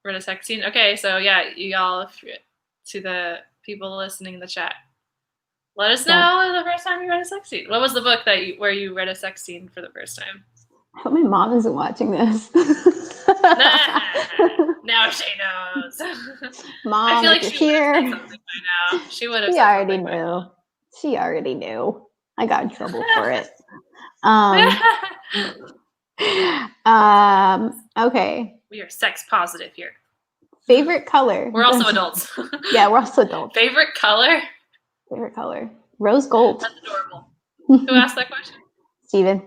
a sex scene. Okay, so y'all to the people listening in the chat. Let us know the first time you read a sex scene. What was the book where you read a sex scene for the first time? I hope my mom isn't watching this. Now she knows. Mom, I feel like you're she would have here. said something by now. She would have. She already knew. She already knew. I got in trouble for it. Okay. We are sex positive here. Favorite color? We're also adults. Yeah, we're also adults. Favorite color? Favorite color? Rose gold. That's adorable. Who asked that question? Steven.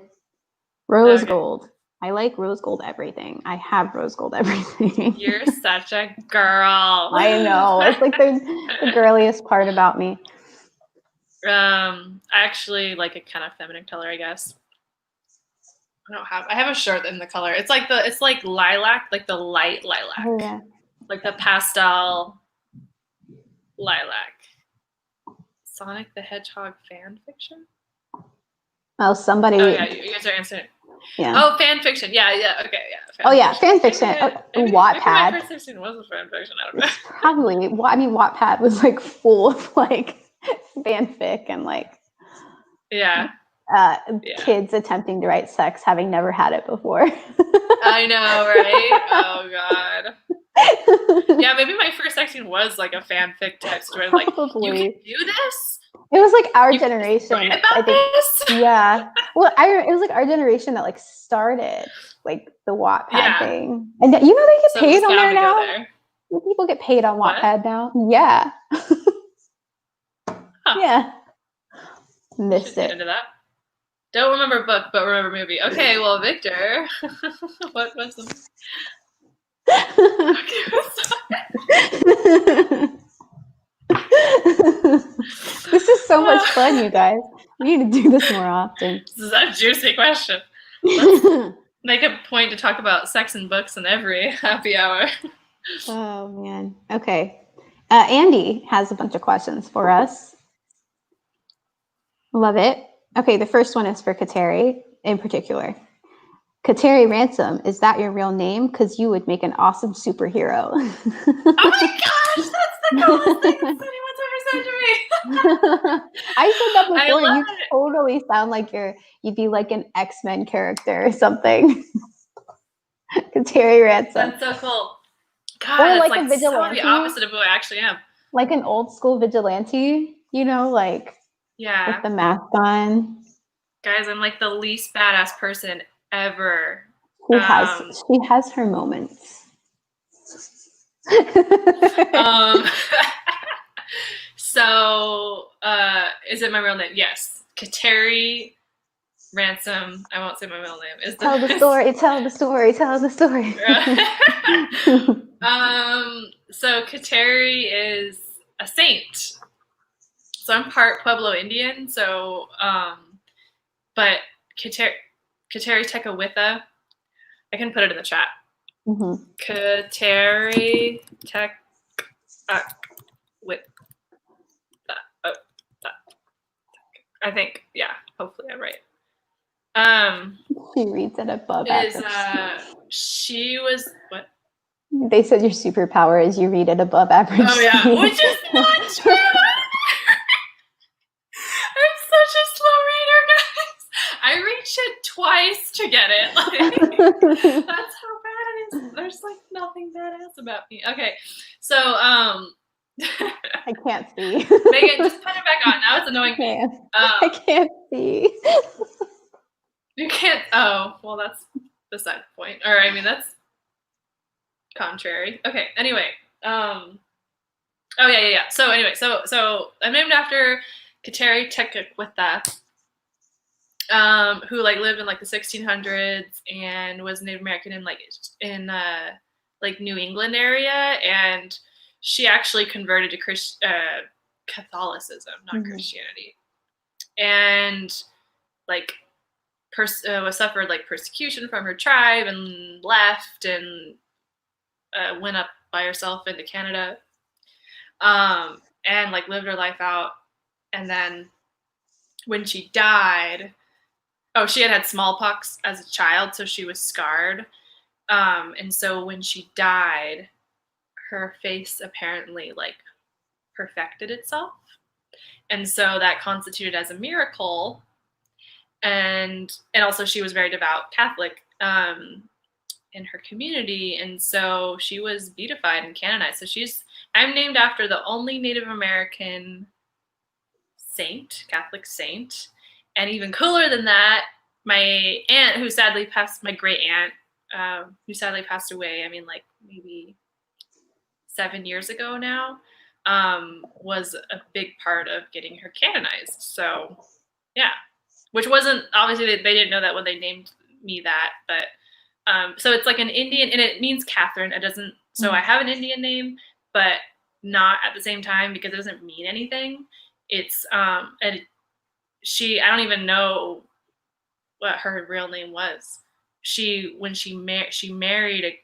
Rose gold. I like rose gold everything. I have rose gold everything. You're such a girl. I know. It's like the girliest part about me. I actually like a kind of feminine color, I guess. I have a shirt in the color. It's like lilac, like the light lilac. Oh, yeah. Like the pastel lilac. Sonic the Hedgehog fan fiction? Oh, somebody. Oh, yeah, you guys are answering. Yeah. Oh, fan fiction. Yeah, okay, yeah. Fan fiction. Wattpad. My first fiction was a fan fiction. I don't know. Probably. Well, I mean, Wattpad was like full of like fanfic and like. Yeah. Kids attempting to write sex, having never had it before. I know, right? Oh God. Yeah, maybe my first sex scene was like a fanfic type story. Like, you can do this? It was like our generation. Write about this? Yeah. Well, it was like our generation that like started like the Wattpad thing. And you know they get paid on there now? People get paid on Wattpad now. Yeah. Yeah. Missed it. Into that. Don't remember book, but remember movie. Okay, well, Victor, what was the? This is so much fun, you guys. We need to do this more often. This is a juicy question. Let's make a point to talk about sex and books in every happy hour. Oh, man. Okay. Andy has a bunch of questions for us. Love it. Okay, the first one is for Kateri in particular. Kateri Ransom, is that your real name? Because you would make an awesome superhero. Oh my gosh, that's the coolest thing anyone's ever said to me. I said that before. You totally sound like you'd be like an X-Men character or something. Kateri Ransom. That's so cool. God, or that's like a vigilante. So the opposite of who I actually am. Like an old school vigilante, you know, like with the mask on. Guys, I'm like the least badass person ever. She has her moments. So, is it my real name? Yes. Kateri Ransom. I won't say my middle name. Tell the story. So Kateri is a saint. So I'm part Pueblo Indian. So, but Kateri Tekawitha. I can put it in the chat. Mm-hmm. Kateri with I think, yeah. Hopefully I'm right. She reads it above. She was what? They said your superpower is you read it above average. Oh yeah, which is not true. I'm such a slow reader, guys. I read shit twice to get it. Like, that's how bad it is. There's like nothing badass about me. Okay, so I can't see. Meghin, just put it back on. Now it's annoying me. I can't see. You can't. Oh, well, that's beside the point. Or I mean, that's contrary. Okay. Anyway. Oh yeah. So anyway, so I'm named after Kateri Tekawitha, who like lived in like the 1600s and was Native American in New England area, and she actually converted to Catholicism, not Christianity, and like suffered like persecution from her tribe and left and went up by herself into Canada, and like lived her life out. And then when she died, she had smallpox as a child, so she was scarred. And so when she died, her face apparently like perfected itself. And so that constituted as a miracle. And also she was very devout Catholic in her community. And so she was beatified and canonized. So I'm named after the only Native American saint, Catholic saint. And even cooler than that, my aunt, who sadly passed, my great aunt, who sadly passed away, I mean, like maybe 7 years ago now, was a big part of getting her canonized. So, yeah, which wasn't, obviously they didn't know that when they named me that, but so it's like an Indian, and it means Catherine. It doesn't, so I have an Indian name, but not at the same time because it doesn't mean anything. It's, and she, I don't even know what her real name was. When she married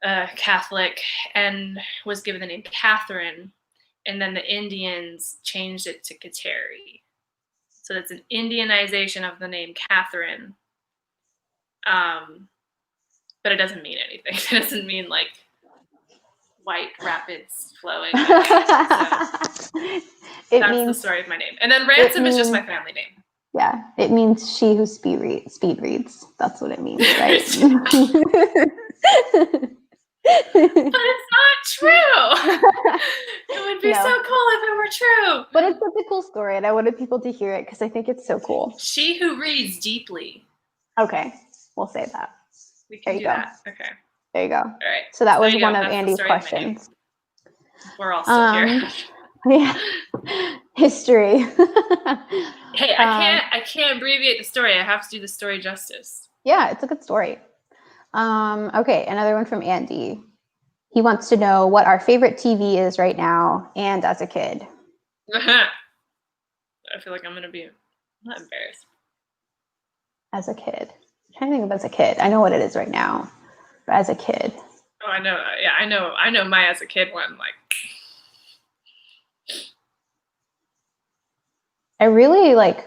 a Catholic and was given the name Catherine, and then the Indians changed it to Kateri. So that's an Indianization of the name Catherine. But it doesn't mean anything. It doesn't mean like white rapids flowing. So that's the story of my name. And then Ransom is just my family name. Yeah, it means she who speed reads. That's what it means, right? But it's not true. It would be so cool if it were true. But it's such a cool story, and I wanted people to hear it because I think it's so cool. She who reads deeply. Okay, we'll say that. We can do that. Okay. There you go. All right. So that was one of Andy's questions. We're all still here. Yeah. History. Hey, I can't abbreviate the story. I have to do the story justice. Yeah, it's a good story. Okay, another one from Andy. He wants to know what our favorite TV is right now and as a kid. I feel like I'm going to be not embarrassed. As a kid. I'm trying to think of as a kid. I know what it is right now. But as a kid. Oh, I know. Yeah, I know my as a kid one. Like, I really like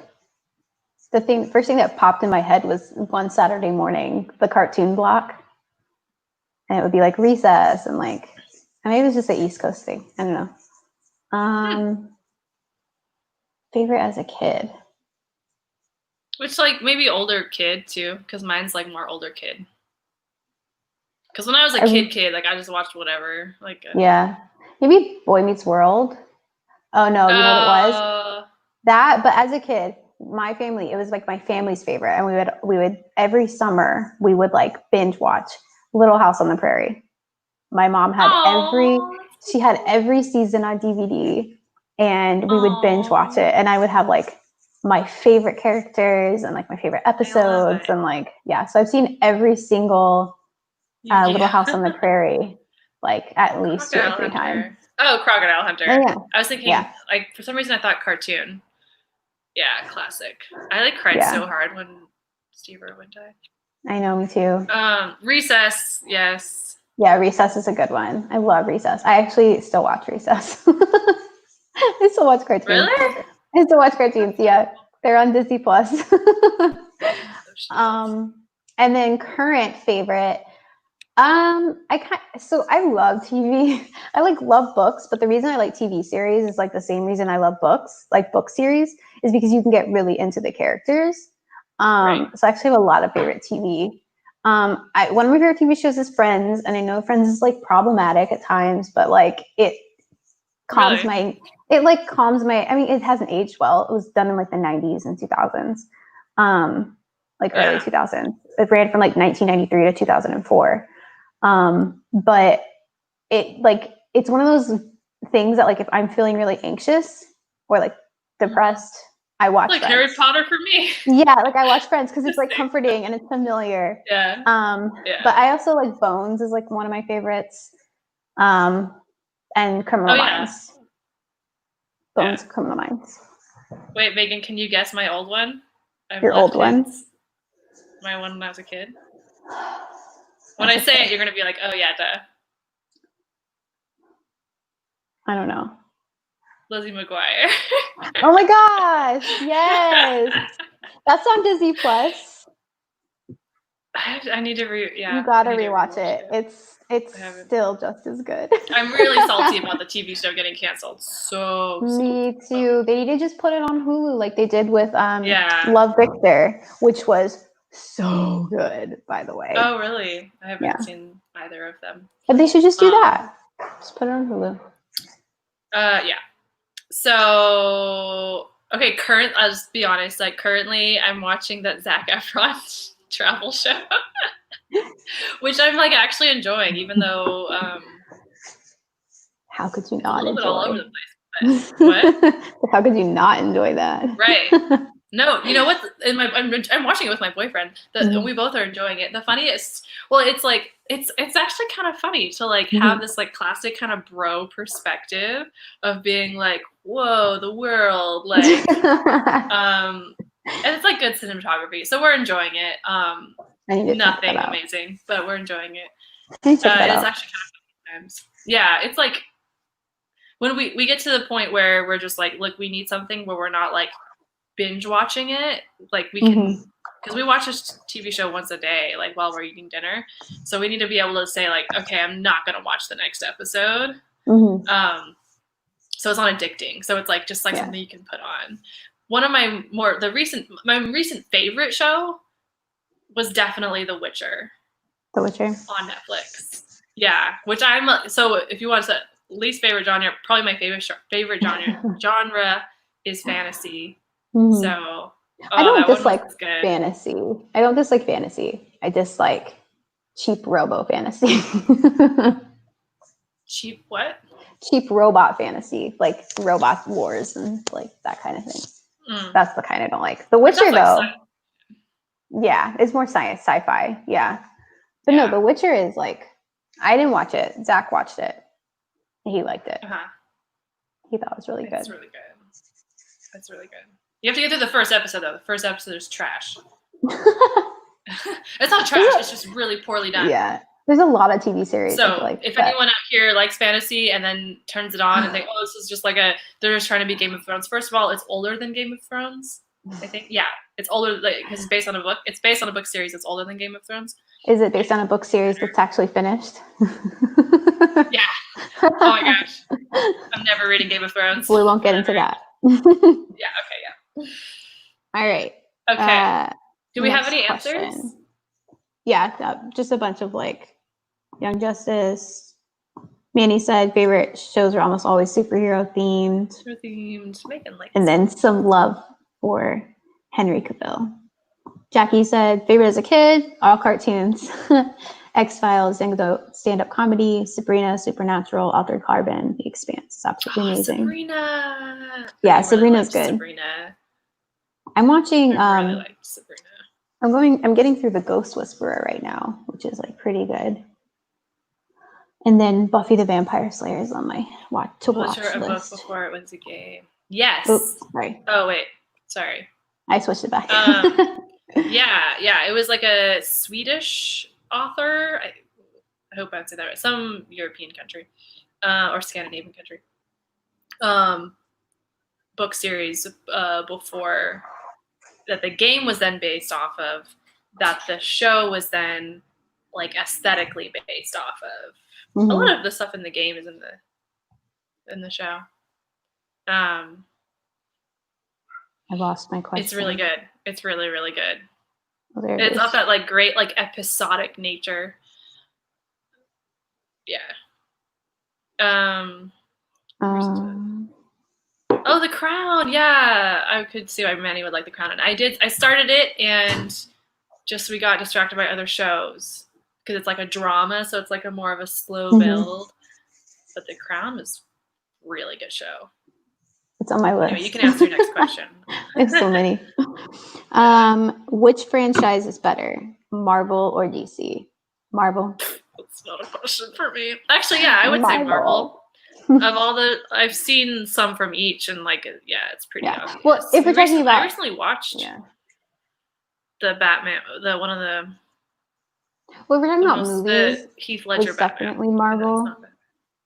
first thing that popped in my head was one Saturday morning, the cartoon block. And it would be like Recess and like, maybe it was just the East Coast thing. I don't know. Favorite as a kid. Which like maybe older kid too, because mine's like more older kid. Because when I was a kid, like I just watched whatever. Like yeah, maybe Boy Meets World. Oh no, you know what it was? That, but as a kid, my family, it was like my family's favorite, and we would every summer we would like binge watch Little House on the Prairie. My mom had she had every season on DVD, and we would binge watch it, and I would have like my favorite characters and like my favorite episodes, and like so I've seen every single Little House on the Prairie like at least 2 or 3 times. Oh, Crocodile Hunter. Oh, yeah. I was thinking like for some reason I thought cartoon. Yeah, classic. I like cried so hard when Steve Irwin died. I know, me too. Recess, yes. Yeah, Recess is a good one. I love Recess. I actually still watch Recess. I still watch cartoons. Really? I still watch cartoons, yeah. They're on Disney Plus. And then current favorite. I love TV. I love books, but the reason I like TV series is like the same reason I love books, like book series, is because you can get really into the characters. So I actually have a lot of favorite TV. One of my favorite TV shows is Friends, and I know Friends is like problematic at times, but like it calms my. I mean, it hasn't aged well. It was done in like the 90s and 2000s, early 2000s. It ran from like 1993 to 2004. But it's one of those things that like if I'm feeling really anxious or like depressed, I watch like Friends. Harry Potter for me. Yeah, like I watch Friends because it's like comforting and it's familiar. Yeah. But I also like Bones is like one of my favorites. And Criminal Minds. Bones, Criminal Minds. Wait, Megan, can you guess my old one? Your old one? My one when I was a kid. When I say it, you're gonna be like, "Oh yeah, duh." I don't know. Lizzie McGuire. Oh my gosh! Yes, that's on Disney Plus. I need to You gotta rewatch it. It's still just as good. I'm really salty about the TV show getting canceled. So me too. They need to just put it on Hulu like they did with Love, Victor, which was so good, by the way. Oh really? I haven't seen either of them. But they should just do that. Just put it on Hulu. Yeah. So Okay, I'll just be honest. Like currently, I'm watching that Zac Efron travel show, which I'm like actually enjoying, even though How could you it's a not little bit all over enjoy? the place. But what? How could you not enjoy that? Right. No, you know what? I'm watching it with my boyfriend. Mhm. We both are enjoying it. The funniest, well, it's like it's actually kind of funny to like have Mhm. this like classic kind of bro perspective of being like, whoa, the world, like, and it's like good cinematography, so we're enjoying it. I need to check that Nothing out. amazing, but we're enjoying it. I need to check that And it's out. actually kind of funny times. Yeah, it's like when we get to the point where we're just like, look, we need something where we're not like binge watching it, like we can, because we watch this TV show once a day, like while we're eating dinner, so we need to be able to say like, okay, I'm not gonna watch the next episode. So it's not addicting, so it's like just like something you can put on. One of my recent favorite show was definitely The Witcher. The Witcher on Netflix. Yeah, which I'm so if you want to least favorite genre, probably my favorite genre is fantasy. So I don't that one dislike was good. fantasy. I don't dislike fantasy. I dislike cheap robo fantasy. Cheap what? Cheap robot fantasy, like robot wars and like that kind of thing. That's the kind I don't like. The Witcher, though, yeah, it's more sci-fi. Yeah, but no, The Witcher is like, I didn't watch it. Zach watched it. He liked it. He thought it was really good. It's really good. It's really good. You have to get through the first episode, though. The first episode is trash. It's not trash. It's just really poorly done. Yeah. There's a lot of TV series. So if anyone out here likes fantasy and then turns it on and think, oh, this is just like they're just trying to be Game of Thrones. First of all, it's older than Game of Thrones. I think, yeah, it's older because it's based on a book. It's based on a book series that's older than Game of Thrones. Is it based on a book series that's actually finished? Yeah. Oh my gosh. I'm never reading Game of Thrones. We won't get into that. Yeah. Okay. Yeah. All right. Okay. Do we have any question. Answers? Yeah, just a bunch of like Young Justice. Manny said favorite shows are almost always superhero themed. Meghin likes. And then some love for Henry Cavill. Jackie said favorite as a kid, all cartoons. X-Files, stand-up comedy, Sabrina, Supernatural, Altered Carbon, The Expanse. It's absolutely amazing. Sabrina. Yeah, really Sabrina's good. Sabrina. I'm watching. I really liked Sabrina. I'm getting through The Ghost Whisperer right now, which is like pretty good. And then Buffy the Vampire Slayer is on my watch Was list. a book before it was a game? Yes. Oops, sorry. Oh wait, sorry. I switched it back. Yeah. It was like a Swedish author. I hope I said that right. Some European country, or Scandinavian country. Book series before that the game was then based off of, that the show was then like aesthetically based off of. A lot of the stuff in the game is in the show. I lost my question. It's really good. It's really, really good. Oh, it's got that like great like episodic nature. Yeah. Oh, The Crown. Yeah, I could see why Manny would like The Crown, and I started it, and we got distracted by other shows because it's like a drama, so it's like a more of a slow build. But The Crown was a really good show. It's on my list. Anyway, you can ask your next question. There's so many. Which franchise is better, Marvel or DC? Marvel. That's not a question for me. Actually, yeah, I would say Marvel. I've seen some from each, and like, yeah, it's pretty obvious. Well, if we're talking about, I recently watched the Batman, one of the. Well, we're talking about movies. Heath Ledger Batman. Definitely Marvel.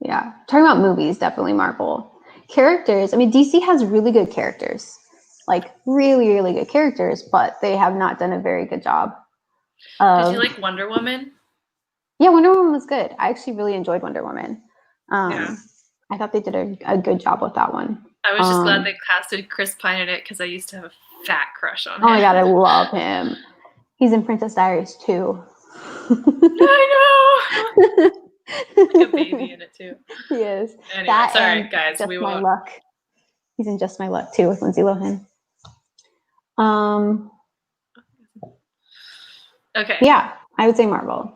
Yeah, talking about movies, definitely Marvel. Characters, I mean, DC has really good characters, like really, really good characters, but they have not done a very good job. Did you like Wonder Woman? Yeah, Wonder Woman was good. I actually really enjoyed Wonder Woman. I thought they did a good job with that one. I was just glad they casted Chris Pine in it because I used to have a fat crush on him. Oh my god, I love him. He's in Princess Diaries too. I know. Like a baby in it too. He is. Anyway, sorry guys, we won't. Luck. He's in Just My Luck too with Lindsay Lohan. Okay. Yeah, I would say Marvel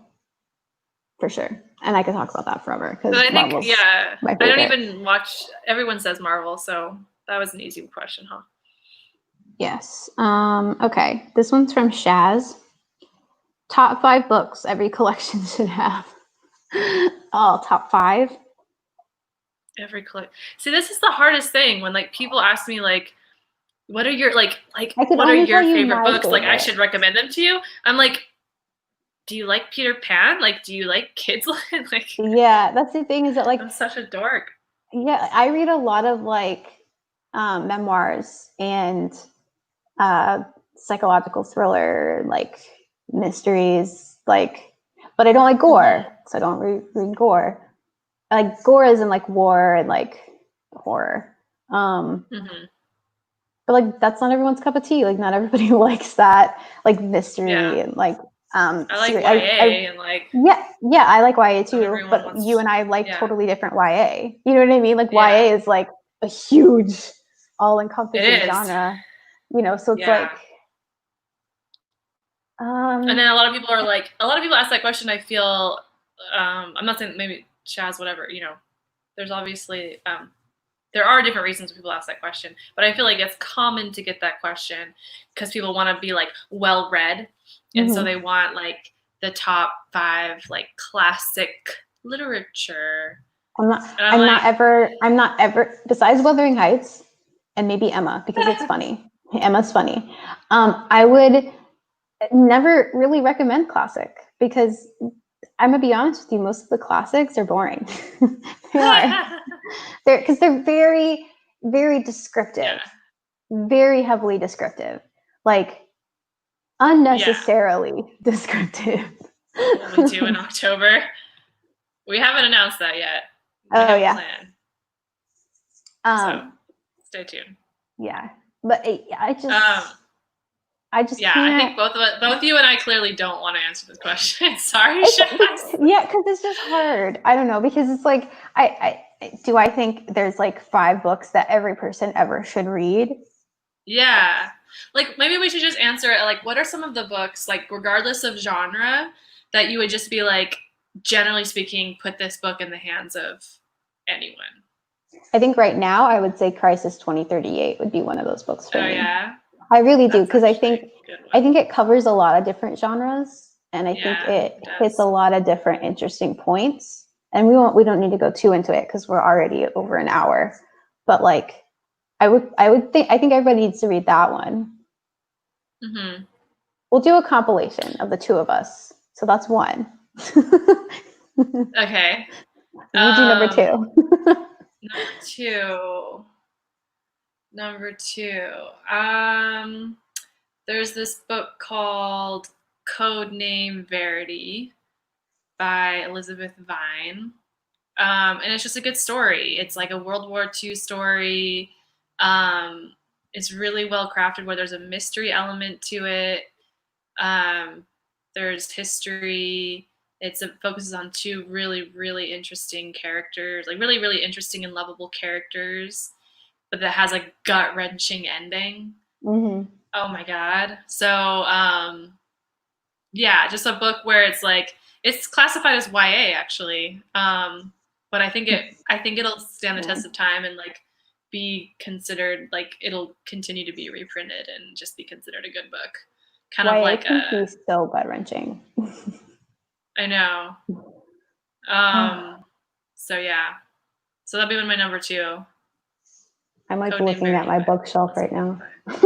for sure, and I could talk about that forever because I think Marvel's my favorite. I don't even watch. Everyone says Marvel, so that was an easy question, huh? Yes. Okay, this one's from Shaz. Top 5 books every collection should have. Oh, top 5. Every collection. See, this is the hardest thing when like people ask me like, what are your what are your favorite books? Like I should recommend them to you. I'm like, do you like Peter Pan? Like, do you like kids? Like, yeah, that's the thing is that like I'm such a dork. Yeah, I read a lot of like memoirs and psychological thriller, like mysteries, like, but I don't like gore, so I don't read gore. I like gore is in like war and like horror. But like that's not everyone's cup of tea. Like not everybody likes that like mystery and like I like YA and like yeah, I like YA too. But you and I like totally different YA. You know what I mean? Like YA is like a huge, all-encompassing genre. You know, so it's like. And then a lot of people ask that question. I feel I'm not saying maybe Chaz, whatever. You know, there's obviously there are different reasons people ask that question, but I feel like it's common to get that question because people want to be like well read, and so they want like the top 5 like classic literature. I'm not ever besides Wuthering Heights and maybe Emma because it's funny. Emma's funny. I would never really recommend classic because I'm gonna be honest with you, most of the classics are boring. They are. They're very, very descriptive, very heavily descriptive, like unnecessarily descriptive. What we do in October. We haven't announced that yet. Oh yeah. So stay tuned. Yeah, but I just yeah, can't. I think both you and I clearly don't want to answer this question. Sorry, yeah, because it's just hard. I don't know because it's like I think there's like 5 books that every person ever should read. Yeah, like maybe we should just answer it. Like, what are some of the books, like regardless of genre, that you would just be like, generally speaking, put this book in the hands of anyone? I think right now I would say Crisis 2038 would be one of those books for me. Yeah. I really do because I think it covers a lot of different genres and I think it hits a lot of different interesting points. And we don't need to go too into it because we're already over an hour. But like I think everybody needs to read that one. We'll do a compilation of the 2 of us. So that's 1. Okay. You do number 2. Number 2. There's this book called Codename Verity by Elizabeth Vine. And it's just a good story. It's like a World War II story. It's really well crafted where there's a mystery element to it. There's history. It focuses on 2 really, really interesting characters, like really, really interesting and lovable characters, but that has a gut-wrenching ending. Oh my God. So, yeah, just a book where it's like, it's classified as YA actually. But I think it'll stand the test of time and like be considered, like it'll continue to be reprinted and just be considered a good book. Kind of like can be so gut-wrenching. I know. So yeah. So that'll be my number 2. I'm like looking at my bookshelf right now. Yeah,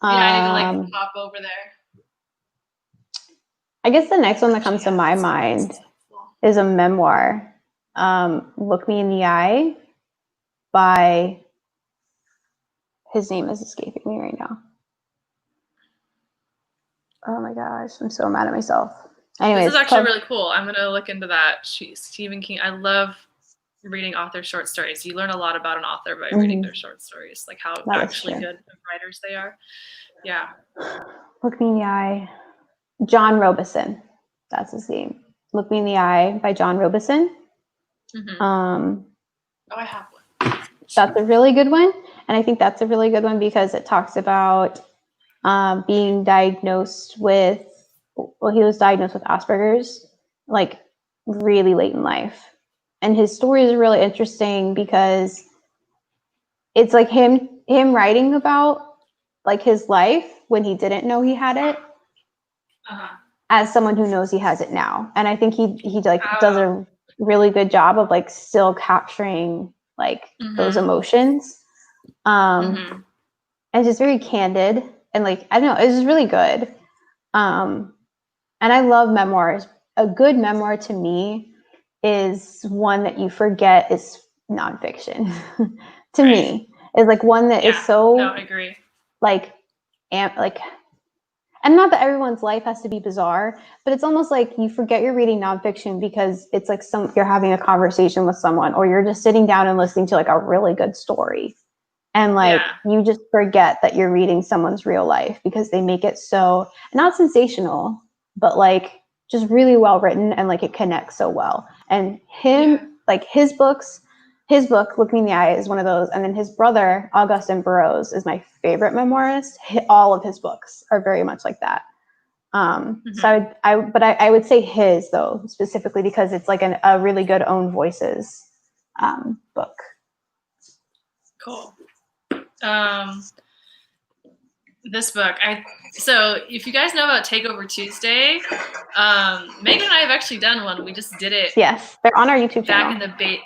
I need to like hop over there. I guess the next one that comes to my mind is a memoir. Look Me in the Eye by, his name is escaping me right now. Oh my gosh, I'm so mad at myself. Anyways, this is actually really cool. I'm gonna look into that. Stephen King. I love reading author short stories. You learn a lot about an author by reading their short stories, like how actually good of writers they are. Yeah. Look Me in the Eye. John Robison. That's his name. Look Me in the Eye by John Robison. Oh, I have one. that's a really good one. And I think that's a really good one because it talks about being diagnosed with, well, he was diagnosed with Asperger's, like really late in life. And his story is really interesting because it's like him writing about like his life when he didn't know he had it, as someone who knows he has it now. And I think he like does a really good job of like still capturing like those emotions. And just very candid and like, I don't know, it's just really good. And I love memoirs. A good memoir to me is one that you forget is nonfiction. To me, is like one that is so. No, I agree. Like, and not that everyone's life has to be bizarre, but it's almost like you forget you're reading nonfiction because it's like you're having a conversation with someone, or you're just sitting down and listening to like a really good story. And like, you just forget that you're reading someone's real life because they make it so, not sensational, but like just really well written, and like it connects so well. And like his book, Look Me in the Eye, is one of those. And then his brother, Augustin Burroughs, is my favorite memoirist. All of his books are very much like that. So I would say his, though, specifically because it's like a really good own voices book. Cool. This book, so if you guys know about Takeover Tuesday, Meghin and I have actually done one. We just did it. Yes, they're on our YouTube channel. Back in the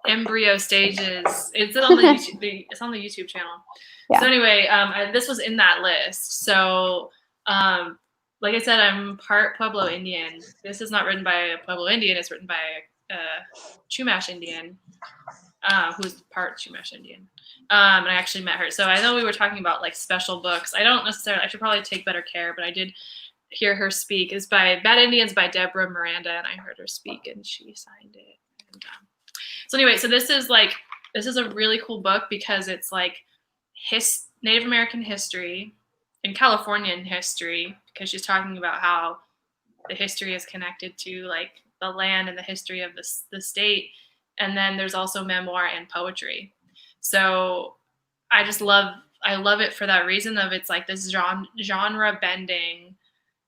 embryo stages. It's on the YouTube. It's on the YouTube channel. Yeah. So anyway, this was in that list. So, like I said, I'm part Pueblo Indian. This is not written by a Pueblo Indian. It's written by a Chumash Indian, who's part Chumash Indian. And I actually met her. So I know we were talking about like special books. I don't necessarily. I should probably take better care, but I did hear her speak. It's by Bad Indians by Deborah Miranda, and I heard her speak, and she signed it. And, so anyway, so this is a really cool book because it's like Native American history and Californian history, because she's talking about how the history is connected to like the land and the history of the state. And then there's also memoir and poetry. So I love it for that reason of it's like this genre bending,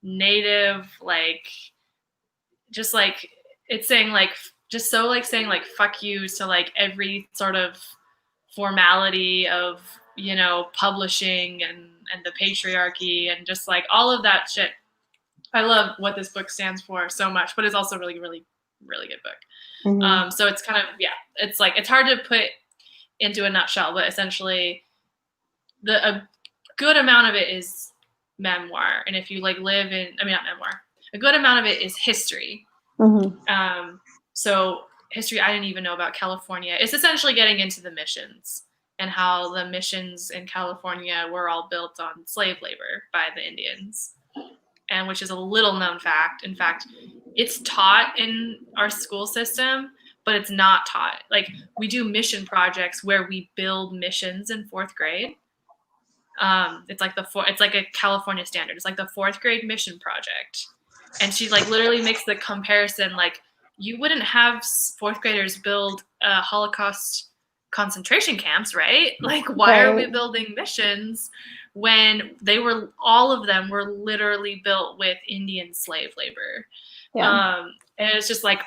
native, like, just like it's saying like, just so like saying like fuck you to like every sort of formality of, you know, publishing and the patriarchy and just like all of that shit. I love what this book stands for so much, but it's also really, really, really good book. So it's kind of, it's like, it's hard to put into a nutshell, but essentially a good amount of it is memoir. And if you like live in, not memoir, a good amount of it is history. So history I didn't even know about California. It's essentially getting into the missions and how the missions in California were all built on slave labor by the Indians, and which is a little known fact. In fact, it's taught in our school system, but it's not taught. Like, we do mission projects where we build missions in 4th grade. It's like a California standard. It's like the 4th grade mission project. And she like literally makes the comparison, like, you wouldn't have 4th graders build Holocaust concentration camps, right? Like, why are we building missions when all of them were literally built with Indian slave labor? And it's just like,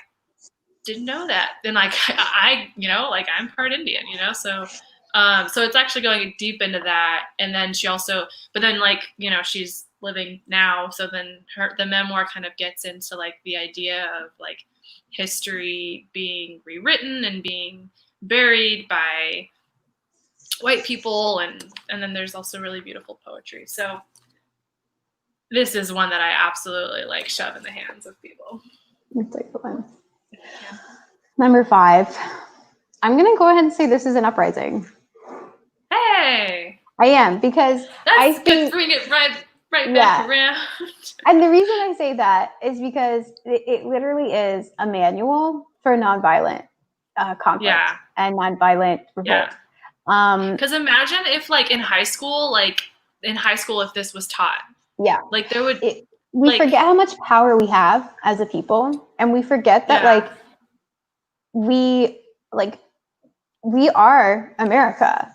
didn't know that. Then like I like I'm part Indian, so it's actually going deep into that. And then she also, but then like, she's living now, so then the memoir kind of gets into like the idea of like history being rewritten and being buried by white people, and then there's also really beautiful poetry. So this is one that I absolutely like shove in the hands of people. That's a good one. Yeah. Number 5. I'm gonna go ahead and say this is An Uprising. Hey, I am, because I think bring it right back around. And the reason I say that is because it literally is a manual for nonviolent conflict and nonviolent revolt. Because imagine if like in high school, if this was taught. Yeah. Like there would. We forget how much power we have as a people, and we forget that like we we are America.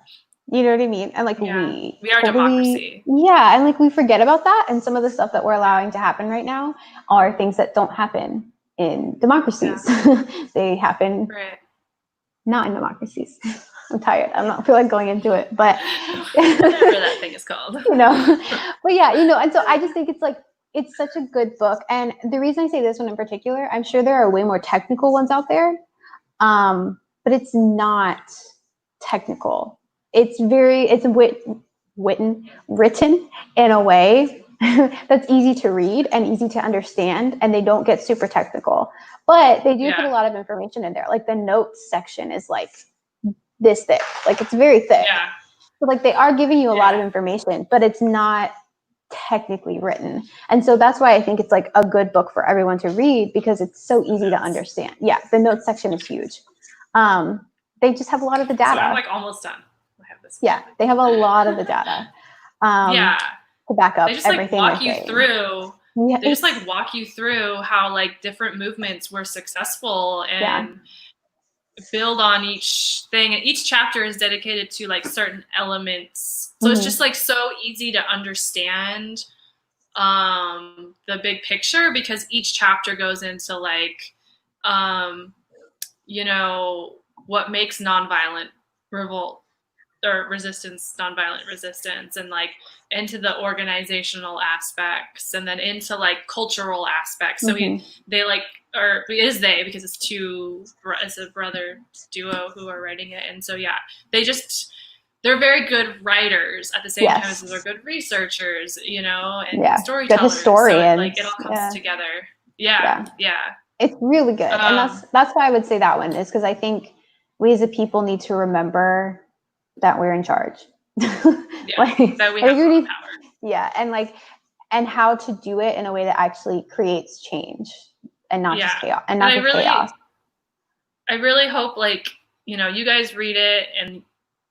You know what I mean? And like we are democracy. Yeah, and like we forget about that. And some of the stuff that we're allowing to happen right now are things that don't happen in democracies. Yeah. They happen not in democracies. I'm tired. I don't feel like going into it, but whatever that thing is called. You know. But yeah, you know, and so I just think it's like it's such a good book. And the reason I say this one in particular, I'm sure there are way more technical ones out there. But it's not technical. It's written in a way that's easy to read and easy to understand, and they don't get super technical. But they do put a lot of information in there. Like the notes section is like this thick. Like it's very thick. Yeah. So like they are giving you a lot of information, but it's not technically written. And so that's why I think it's like a good book for everyone to read, because it's so easy to understand. Yeah, the notes section is huge. They just have a lot of the data. So I'm like almost done. I have this. Yeah, they have a lot of the data. To back up everything. They just like walk you through. Yeah, they just like walk you through how like different movements were successful and build on each thing. And each chapter is dedicated to like certain elements. So it's just like so easy to understand the big picture, because each chapter goes into like you know, what makes nonviolent revolt or resistance, nonviolent resistance, and like into the organizational aspects, and then into like cultural aspects. So they like, or it is they, because it's a brother duo who are writing it. And so, yeah, they're very good writers at the same time as they're good researchers, you know, and storytellers. Good historians. So like it all comes together. Yeah. It's really good. And that's why I would say that one is, because I think we as a people need to remember that we're in charge. That we have power. Yeah. And how to do it in a way that actually creates change and not just chaos. And not just chaos. I really hope, like, you know, you guys read it and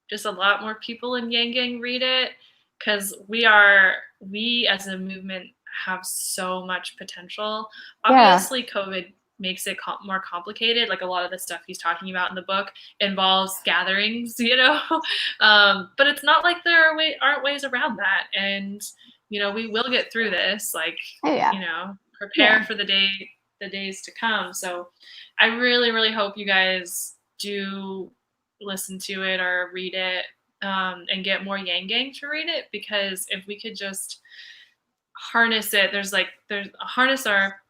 just a lot more people in Yang Gang read it, because we as a movement have so much potential. Obviously, COVID makes it more complicated. Like a lot of the stuff he's talking about in the book involves gatherings, you know, but it's not like there aren't ways around that. And, you know, we will get through this, like, you know, prepare for the days to come. So I really, really hope you guys do listen to it or read it, and get more Yang Gang to read it, because if we could just harness it, harness our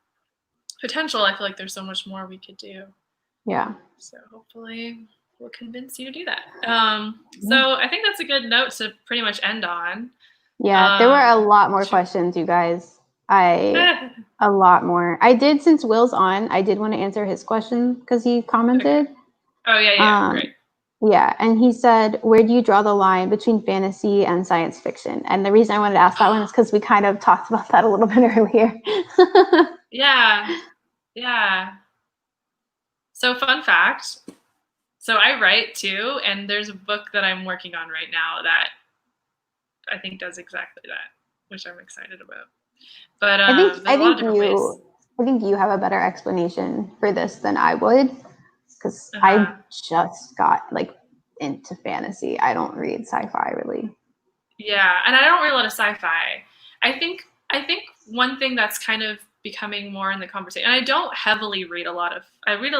potential, I feel like there's so much more we could do. Yeah. So hopefully we'll convince you to do that. So I think that's a good note to pretty much end on. Yeah, there were a lot more questions, you guys. A lot more. I did, since Will's on, I did want to answer his question because he commented. Okay. Oh, yeah, great. Yeah, and he said, where do you draw the line between fantasy and science fiction? And the reason I wanted to ask that one is because we kind of talked about that a little bit earlier. Yeah. So fun fact. So I write too, and there's a book that I'm working on right now that I think does exactly that, which I'm excited about. But I think you have a better explanation for this than I would, because I just got like into fantasy. I don't read sci-fi really. Yeah, and I don't read a lot of sci-fi. I think one thing that's kind of becoming more in the conversation, and I don't heavily read a lot of. I read a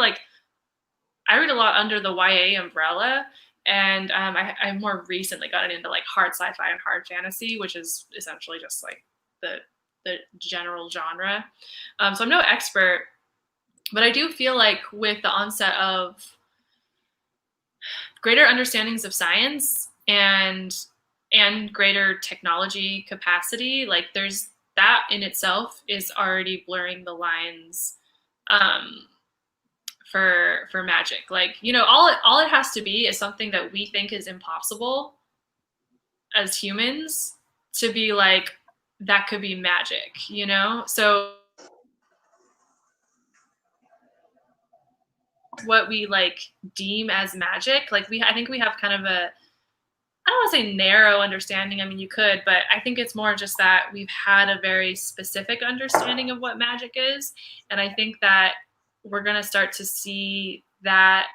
lot under the YA umbrella, and I more recently gotten into like hard sci-fi and hard fantasy, which is essentially just like the general genre. So I'm no expert, but I do feel like with the onset of greater understandings of science and greater technology capacity, like there's that in itself is already blurring the lines for magic. Like, you know, all it has to be is something that we think is impossible as humans to be like, that could be magic, you know? So what we like deem as magic, like I think we have kind of a, I don't want to say narrow understanding. I mean, you could, but I think it's more just that we've had a very specific understanding of what magic is. And I think that we're going to start to see that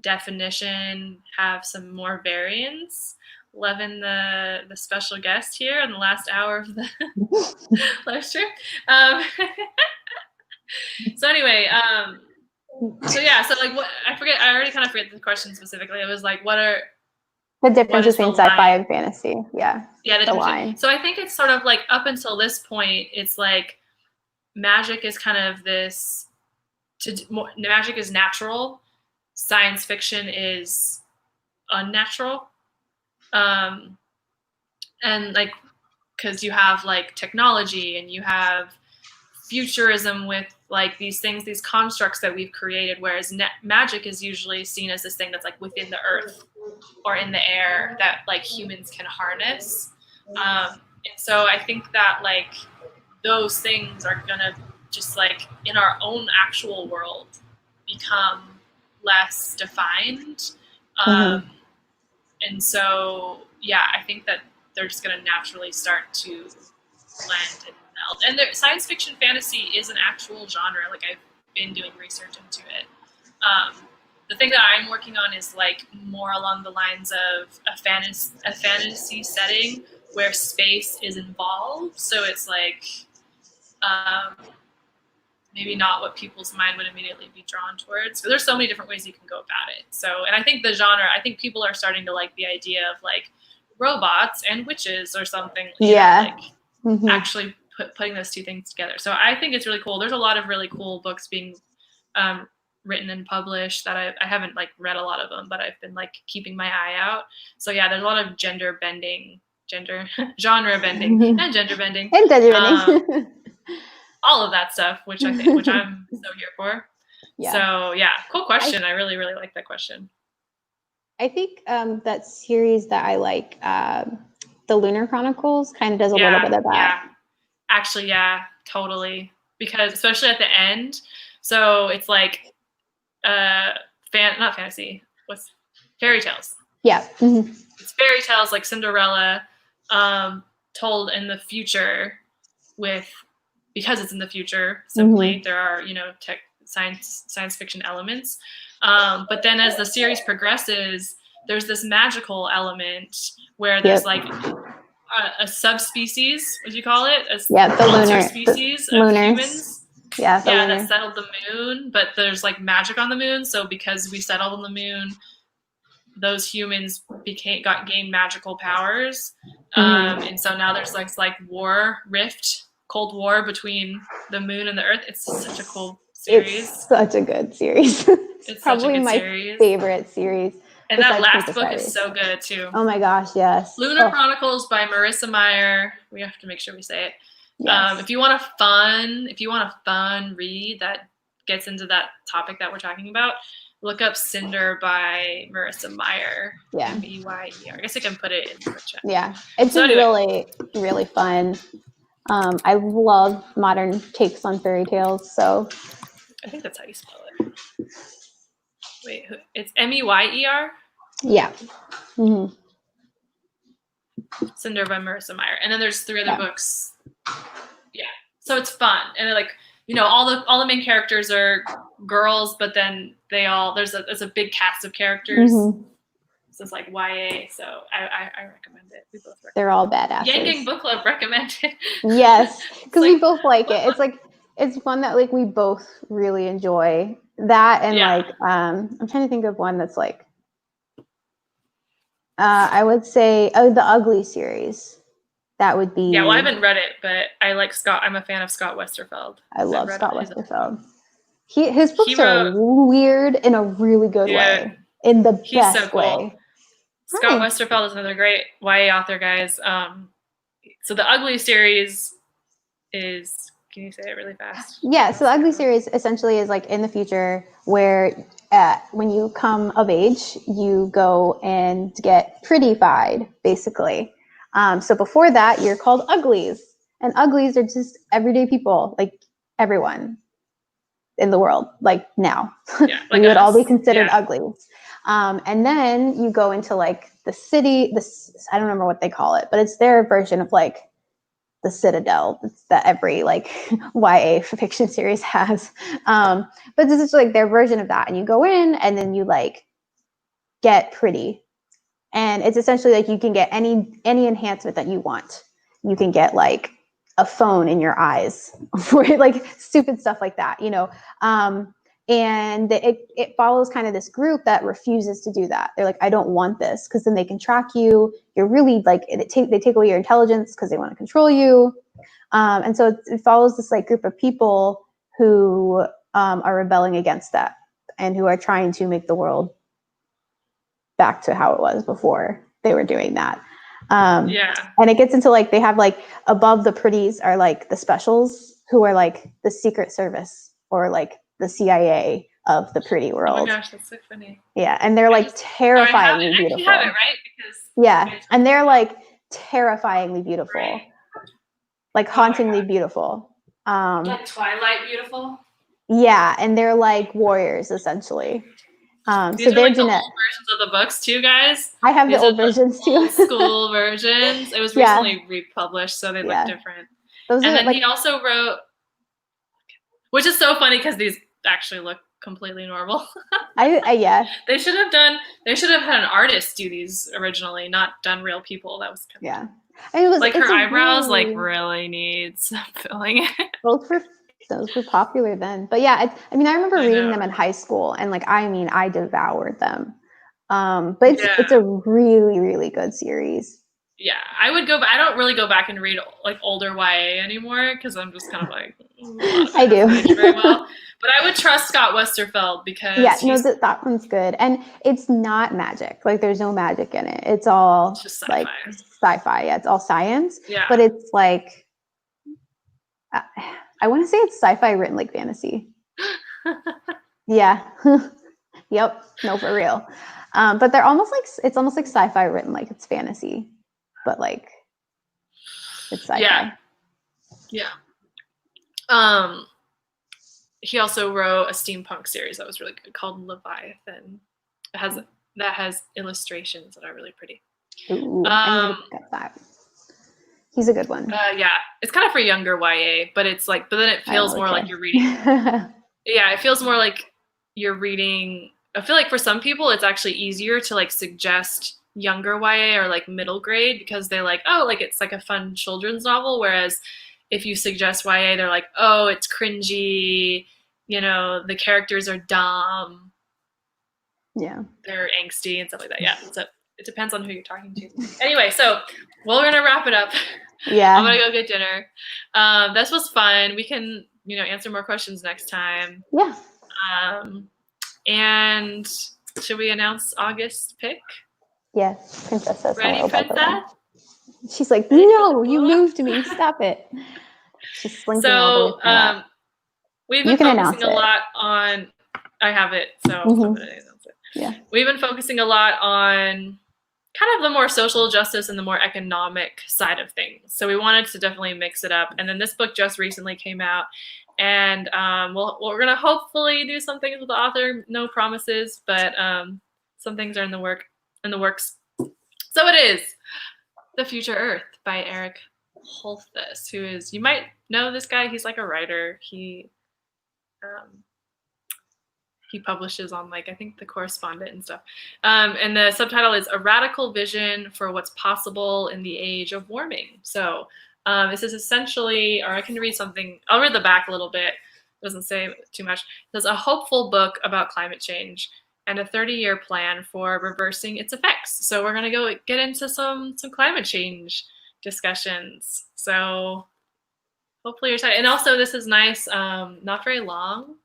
definition have some more variance. Loving the special guest here in the last hour of the live stream. So anyway, so yeah, so like what I already kind of forget the question specifically. It was like, what are the difference between sci-fi and fantasy? Yeah. Yeah, the line. So I think it's sort of like up until this point, it's like magic is kind of this. Magic is natural. Science fiction is unnatural. And like, because you have like technology and you have futurism with like these things, these constructs that we've created, whereas magic is usually seen as this thing that's like within the earth or in the air that like humans can harness. And so I think that like those things are gonna just like in our own actual world become less defined. And so, yeah, I think that they're just going to naturally start to blend and meld. And science fiction fantasy is an actual genre. Like, I've been doing research into it. The thing that I'm working on is like more along the lines of a fantasy setting where space is involved. So it's like maybe not what people's mind would immediately be drawn towards. But there's so many different ways you can go about it. So, and I think the genre, I think people are starting to like the idea of like robots and witches or something. Yeah. Like actually putting those two things together. So I think it's really cool. There's a lot of really cool books being written and published that I haven't like read a lot of them, but I've been like keeping my eye out. So yeah, there's a lot of genre bending and gender bending. All of that stuff, which I'm so here for. Yeah. So yeah, cool question. I really, really like that question. I think that series that I like, the Lunar Chronicles, kind of does a little bit of that. Yeah, actually, yeah, totally. Because especially at the end, so it's like not fantasy. What's fairy tales? Yeah. It's fairy tales like Cinderella, told in the future because it's in the future, simply there are, science fiction elements. But then as the series progresses, there's this magical element where there's like a subspecies, what do you call it? The lunar species of humans. Yeah, that settled the moon, but there's like magic on the moon. So because we settled on the moon, those humans gained magical powers. And so now there's like Cold War between the moon and the earth. It's such a cool series. It's such a good series. It's probably my favorite series. And that last book is so good too. Oh my gosh, yes. Lunar Chronicles by Marissa Meyer. We have to make sure we say it. Yes. If you want a fun read that gets into that topic that we're talking about, look up Cinder by Marissa Meyer. Yeah. BYOB. I guess I can put it in the chat. Yeah. It's really, really fun. I love modern takes on fairy tales, so. I think that's how you spell it. Wait, it's Meyer? Yeah. Cinder by Marissa Meyer. And then there's 3 other books. Yeah. So it's fun. And like, all the main characters are girls, but then there's a big cast of characters. So it's like YA. So I recommend it. We both recommend it. They're all badasses. Yang Gang Book Club recommended. Yes. Because we both like it. It's like, it's one that like we both really enjoy. That and like, I'm trying to think of one that's like, I would say, the Ugly series. That would be. Yeah, well, I haven't read it, but I like Scott. I'm a fan of Scott Westerfeld. I love Scott Westerfeld. His books are weird in a really good way. In the best way. Scott Westerfeld is another great YA author, guys. So the Ugly series is. Can you say it really fast? Yeah. So the Ugly series essentially is like in the future where when you come of age, you go and get prettified, basically. So before that, you're called uglies. And uglies are just everyday people, like everyone in the world, like now. Yeah, like we would all be considered uglies. And then you go into like the city, I don't remember what they call it, but it's their version of like the Citadel that every like YA fiction series has. But this is like their version of that. And you go in and then you like get pretty. And it's essentially like you can get any enhancement that you want. You can get like a phone in your eyes, for like stupid stuff like that, you know. And it follows kind of this group that refuses to do that. They're like, I don't want this, because then they can track you. You're really like, they take away your intelligence because they want to control you. And so it follows this like group of people who are rebelling against that and who are trying to make the world back to how it was before they were doing that. And it gets into like, they have like above the pretties are like the specials, who are like the Secret Service or like the CIA of the pretty world. Oh my gosh, that's so funny. Yeah, and they're like terrifyingly beautiful. You have it, right? Because and they're like terrifyingly beautiful. Right. Like hauntingly beautiful. Like Twilight beautiful? Yeah, and they're like warriors essentially. These are like the old versions of the books too, guys. I have the old versions too. Old school versions. It was recently republished, so they look different. And then he also wrote, which is so funny because these actually look completely normal. They should have had an artist do these originally, not done real people. That was kind of it was like her eyebrows really needs filling in. Those were popular then. But yeah, I remember reading them in high school, and like I devoured them. But it's a really, really good series. Yeah, I would go, but I don't really go back and read like older YA anymore because I'm just kind of like, I do very well. But I would trust Scott Westerfeld because that one's good, and it's not magic. Like there's no magic in it. It's all just sci-fi. Like sci-fi. Yeah, it's all science. Yeah, but it's like I want to say it's sci-fi written like fantasy. Yeah. Yep. No, for real. But they're almost like, it's almost like sci-fi written like it's fantasy, but like it's sci-fi. Yeah. He also wrote a steampunk series that was really good called Leviathan. That has illustrations that are really pretty. Ooh, I need to look at that. He's a good one. It's kind of for younger YA, but it's like, but then it feels more like you're reading. It feels more like you're reading. I feel like for some people, it's actually easier to like suggest younger YA or like middle grade because they're like, oh, like it's like a fun children's novel. Whereas if you suggest YA, they're like, oh, it's cringy. You know, the characters are dumb. Yeah, they're angsty and stuff like that. Yeah, so it depends on who you're talking to. Anyway, so we're gonna wrap it up. Yeah, I'm gonna go get dinner. This was fun. We can, answer more questions next time. Yeah. And should we announce August's pick? Yes, Princess. Ready, Princess? She's like, no, you moved me. Stop it. She's slinking all the way. We've been focusing a lot on. I have it, so I'm gonna announce it. Yeah. We've been focusing a lot on kind of the more social justice and the more economic side of things. So we wanted to definitely mix it up. And then this book just recently came out, and we're gonna hopefully do some things with the author. No promises, but some things are in the works. So it is The Future Earth by Eric Holthus, who is, you might know this guy. He's like a writer. He publishes on I think The Correspondent and stuff. And the subtitle is A Radical Vision for What's Possible in the Age of Warming. So this is essentially, or I can read something, I'll read the back a little bit. It doesn't say too much. It says a hopeful book about climate change and a 30-year plan for reversing its effects. So we're gonna go get into some climate change discussions. So hopefully you're excited. And also this is nice, not very long.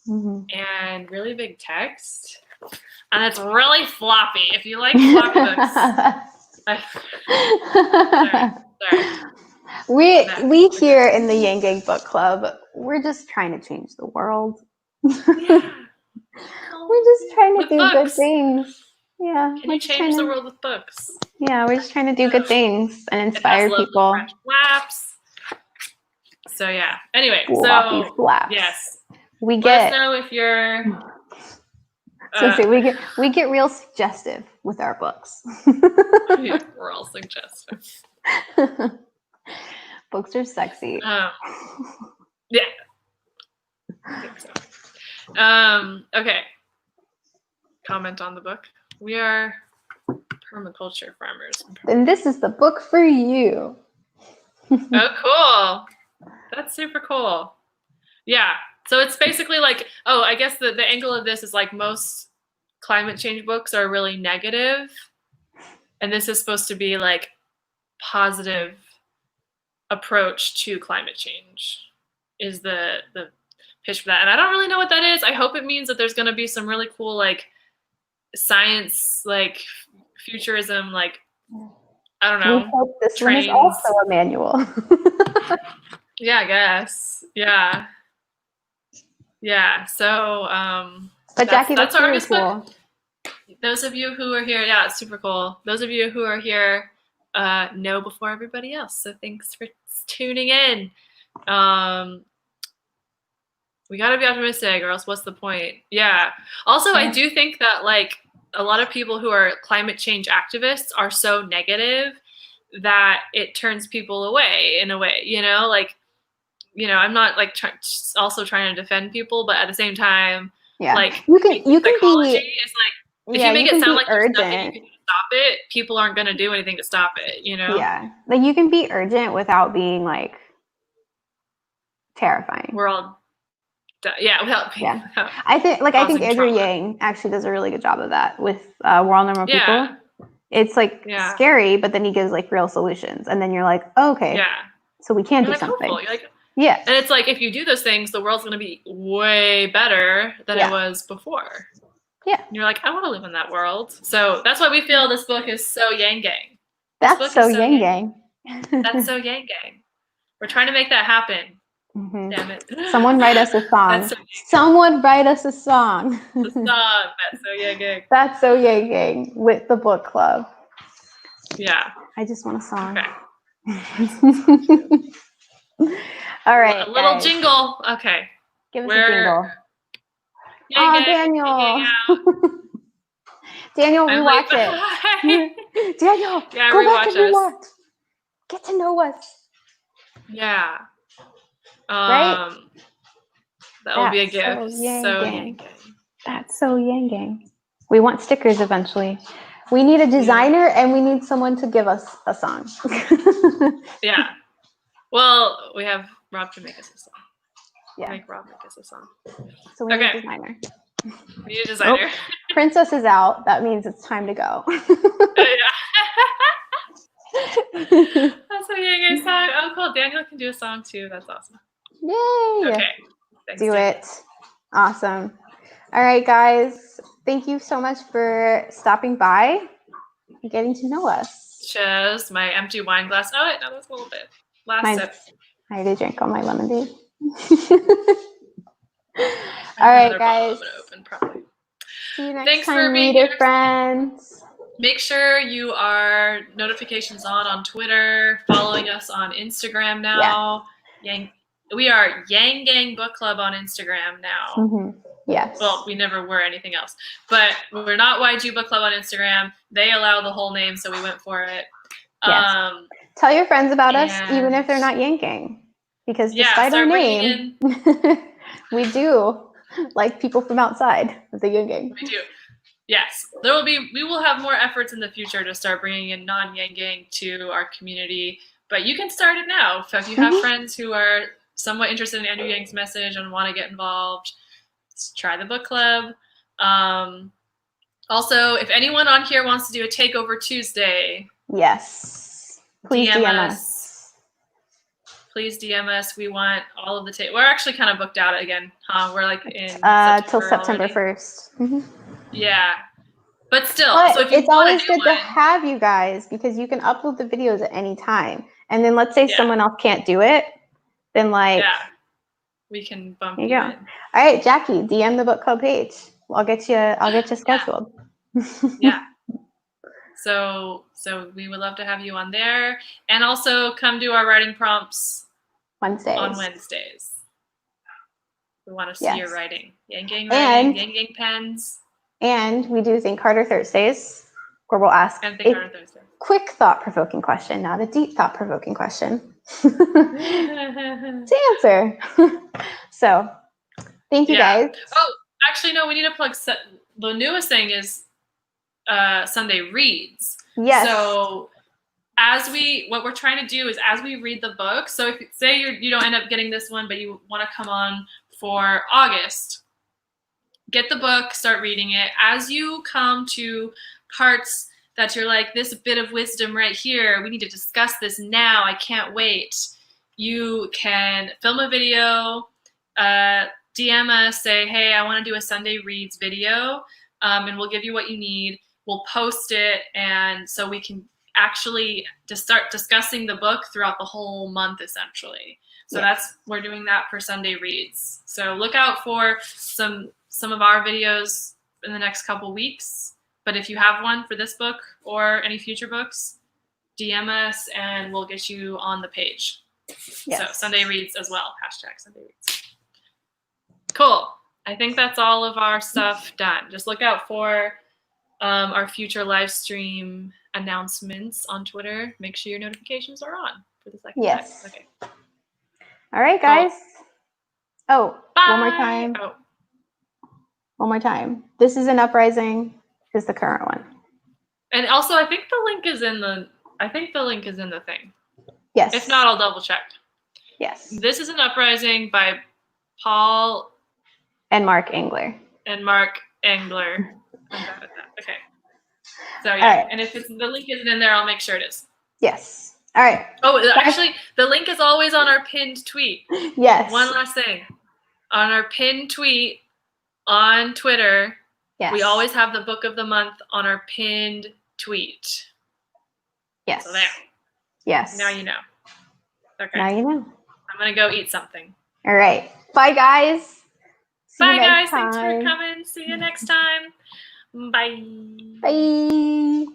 Mm-hmm. And really big text, and it's really floppy. If you like floppy books, sorry. We here in the Yang Gang Book Club, we're just trying to change the world. Yeah. We're just trying to do books. good things. Yeah. Can you change the world with books? Yeah, we're just trying to do good things and inspire people. French flaps. So yeah. Anyway, floppy flaps. Yes. We let us know if you're. We get real suggestive with our books. Yeah, we're all suggestive. Books are sexy. Yeah. I think so. Okay. Comment on the book. We are permaculture farmers. Then this is the book for you. Oh, cool. That's super cool. Yeah. So it's basically like, I guess the angle of this is like most climate change books are really negative, and this is supposed to be like positive approach to climate change is the pitch for that. And I don't really know what that is. I hope it means that there's going to be some really cool like science, like futurism, like I don't know. We hope this trains. one is also a manual. Yeah, I guess. Yeah. Yeah. So, but Jackie, that's really cool. Those of you who are here, yeah, it's super cool. Those of you who are here know before everybody else. So thanks for tuning in. We got to be optimistic, or else what's the point? Yeah. Also, I do think that like a lot of people who are climate change activists are so negative that it turns people away in a way, you know, like, you know, I'm not like also trying to defend people, but at the same time, like you can psychology be, is like, if you make it sound like there's nothing you can do to stop it, people aren't going to do anything to stop it, you know? Yeah. Like you can be urgent without being like terrifying. We're all without I think Andrew Yang actually does a really good job of that with We're All Normal People. It's like scary, but then he gives like real solutions, and then you're like, oh, okay, so we can do something. Hopeful. You're like, and it's like if you do those things, the world's going to be way better than it was before. Yeah, and you're like, I want to live in that world. So that's why we feel this book is so Yang Gang. That's so Yang Gang. That's so Yang Gang. We're trying to make that happen. Mm-hmm. Damn it. Someone write us a song. Someone write us a song. The song. That's so Yang Gang. That's so Yang Gang with the book club. Yeah. I just want a song. Okay. All right. A little jingle. Okay. Give us a jingle. Oh, Daniel. Daniel, rewatch it. Daniel, go back and rewatch. Get to know us. Yeah. Right? That will be a gift. So Yang Gang. That's so Yang Gang. We want stickers eventually. We need a designer and we need someone to give us a song. Yeah. Well, we have Rob to make us a song. Yeah. Make Rob make us a song. So we need a designer. We need a designer. Oh, Princess is out. That means it's time to go. That's a Yang Gang song. Oh, cool. Daniel can do a song too. That's awesome. Yay. Okay. Thanks, do it. Awesome. All right, guys. Thank you so much for stopping by and getting to know us. Cheers. My empty wine glass. Oh, wait, no, that's a little bit. Last sip. I already drank all my lemonade. All right, guys. See you next time, reader friends. Make sure you are notifications on Twitter, following us on Instagram now. We are Yang Gang Book Club on Instagram now. Mm-hmm. Yes. Well, we never were anything else. But we're not YG Book Club on Instagram. They allow the whole name, so we went for it. Yes. Tell your friends about us, even if they're not Yang Gang. Because despite our name, we do like people from outside of the Yang Gang. We do. Yes. We will have more efforts in the future to start bringing in non-Yang Gang to our community. But you can start it now. So if you have friends who are somewhat interested in Andrew Yang's message and want to get involved, try the book club. Also, if anyone on here wants to do a takeover Tuesday, yes, please DM us. Please DM us. We want all of the we're actually kind of booked out again, huh? We're like in till September 1st. Mm-hmm. Yeah, but still, but so if you it's always good to have you guys because you can upload the videos at any time. And then let's say someone else can't do it, then we can bump you in. All right, Jackie, DM the book club page. I'll get you scheduled. Yeah. So we would love to have you on there, and also come do our writing prompts on Wednesdays. We want to see your writing, Yang Gang writing, Yang Gang pens, and we do Think Harder Thursdays, where we'll ask a quick thought-provoking question, not a deep thought-provoking question, to answer. So, thank you guys. Oh, actually, no, we need to plug. The newest thing is Sunday reads. Yes. So what we're trying to do is as we read the book, so if say you don't end up getting this one, but you want to come on for August, get the book, start reading it. As you come to parts that you're like, this bit of wisdom right here, we need to discuss this now, I can't wait. You can film a video, DM us, say, hey, I want to do a Sunday Reads video, and we'll give you what you need. We'll post it, and so we can actually just start discussing the book throughout the whole month, essentially. So we're doing that for Sunday Reads. So look out for some of our videos in the next couple weeks. But if you have one for this book or any future books, DM us and we'll get you on the page. Yes. So Sunday Reads as well. # Sunday Reads. Cool. I think that's all of our stuff done. Just look out for our future live stream announcements on Twitter. Make sure your notifications are on for the second time. Okay. All right, guys. Oh, bye. One more time. One more time. This is an Uprising. Is the current one. And also, I think the link is in the thing. Yes. If not, I'll double check. Yes. This is an Uprising by Paul and Mark Engler. I'm bad at that. Okay. So yeah, right. And if the link isn't in there, I'll make sure it is. Yes. All right. Oh, actually, the link is always on our pinned tweet. Yes. One last thing. On our pinned tweet on Twitter, we always have the book of the month on our pinned tweet. Yes. So there. Yes. Now you know. Okay. Now you know. I'm going to go eat something. All right. Bye, guys. Bye, guys. Thanks for coming. See you next time. Bye. Bye.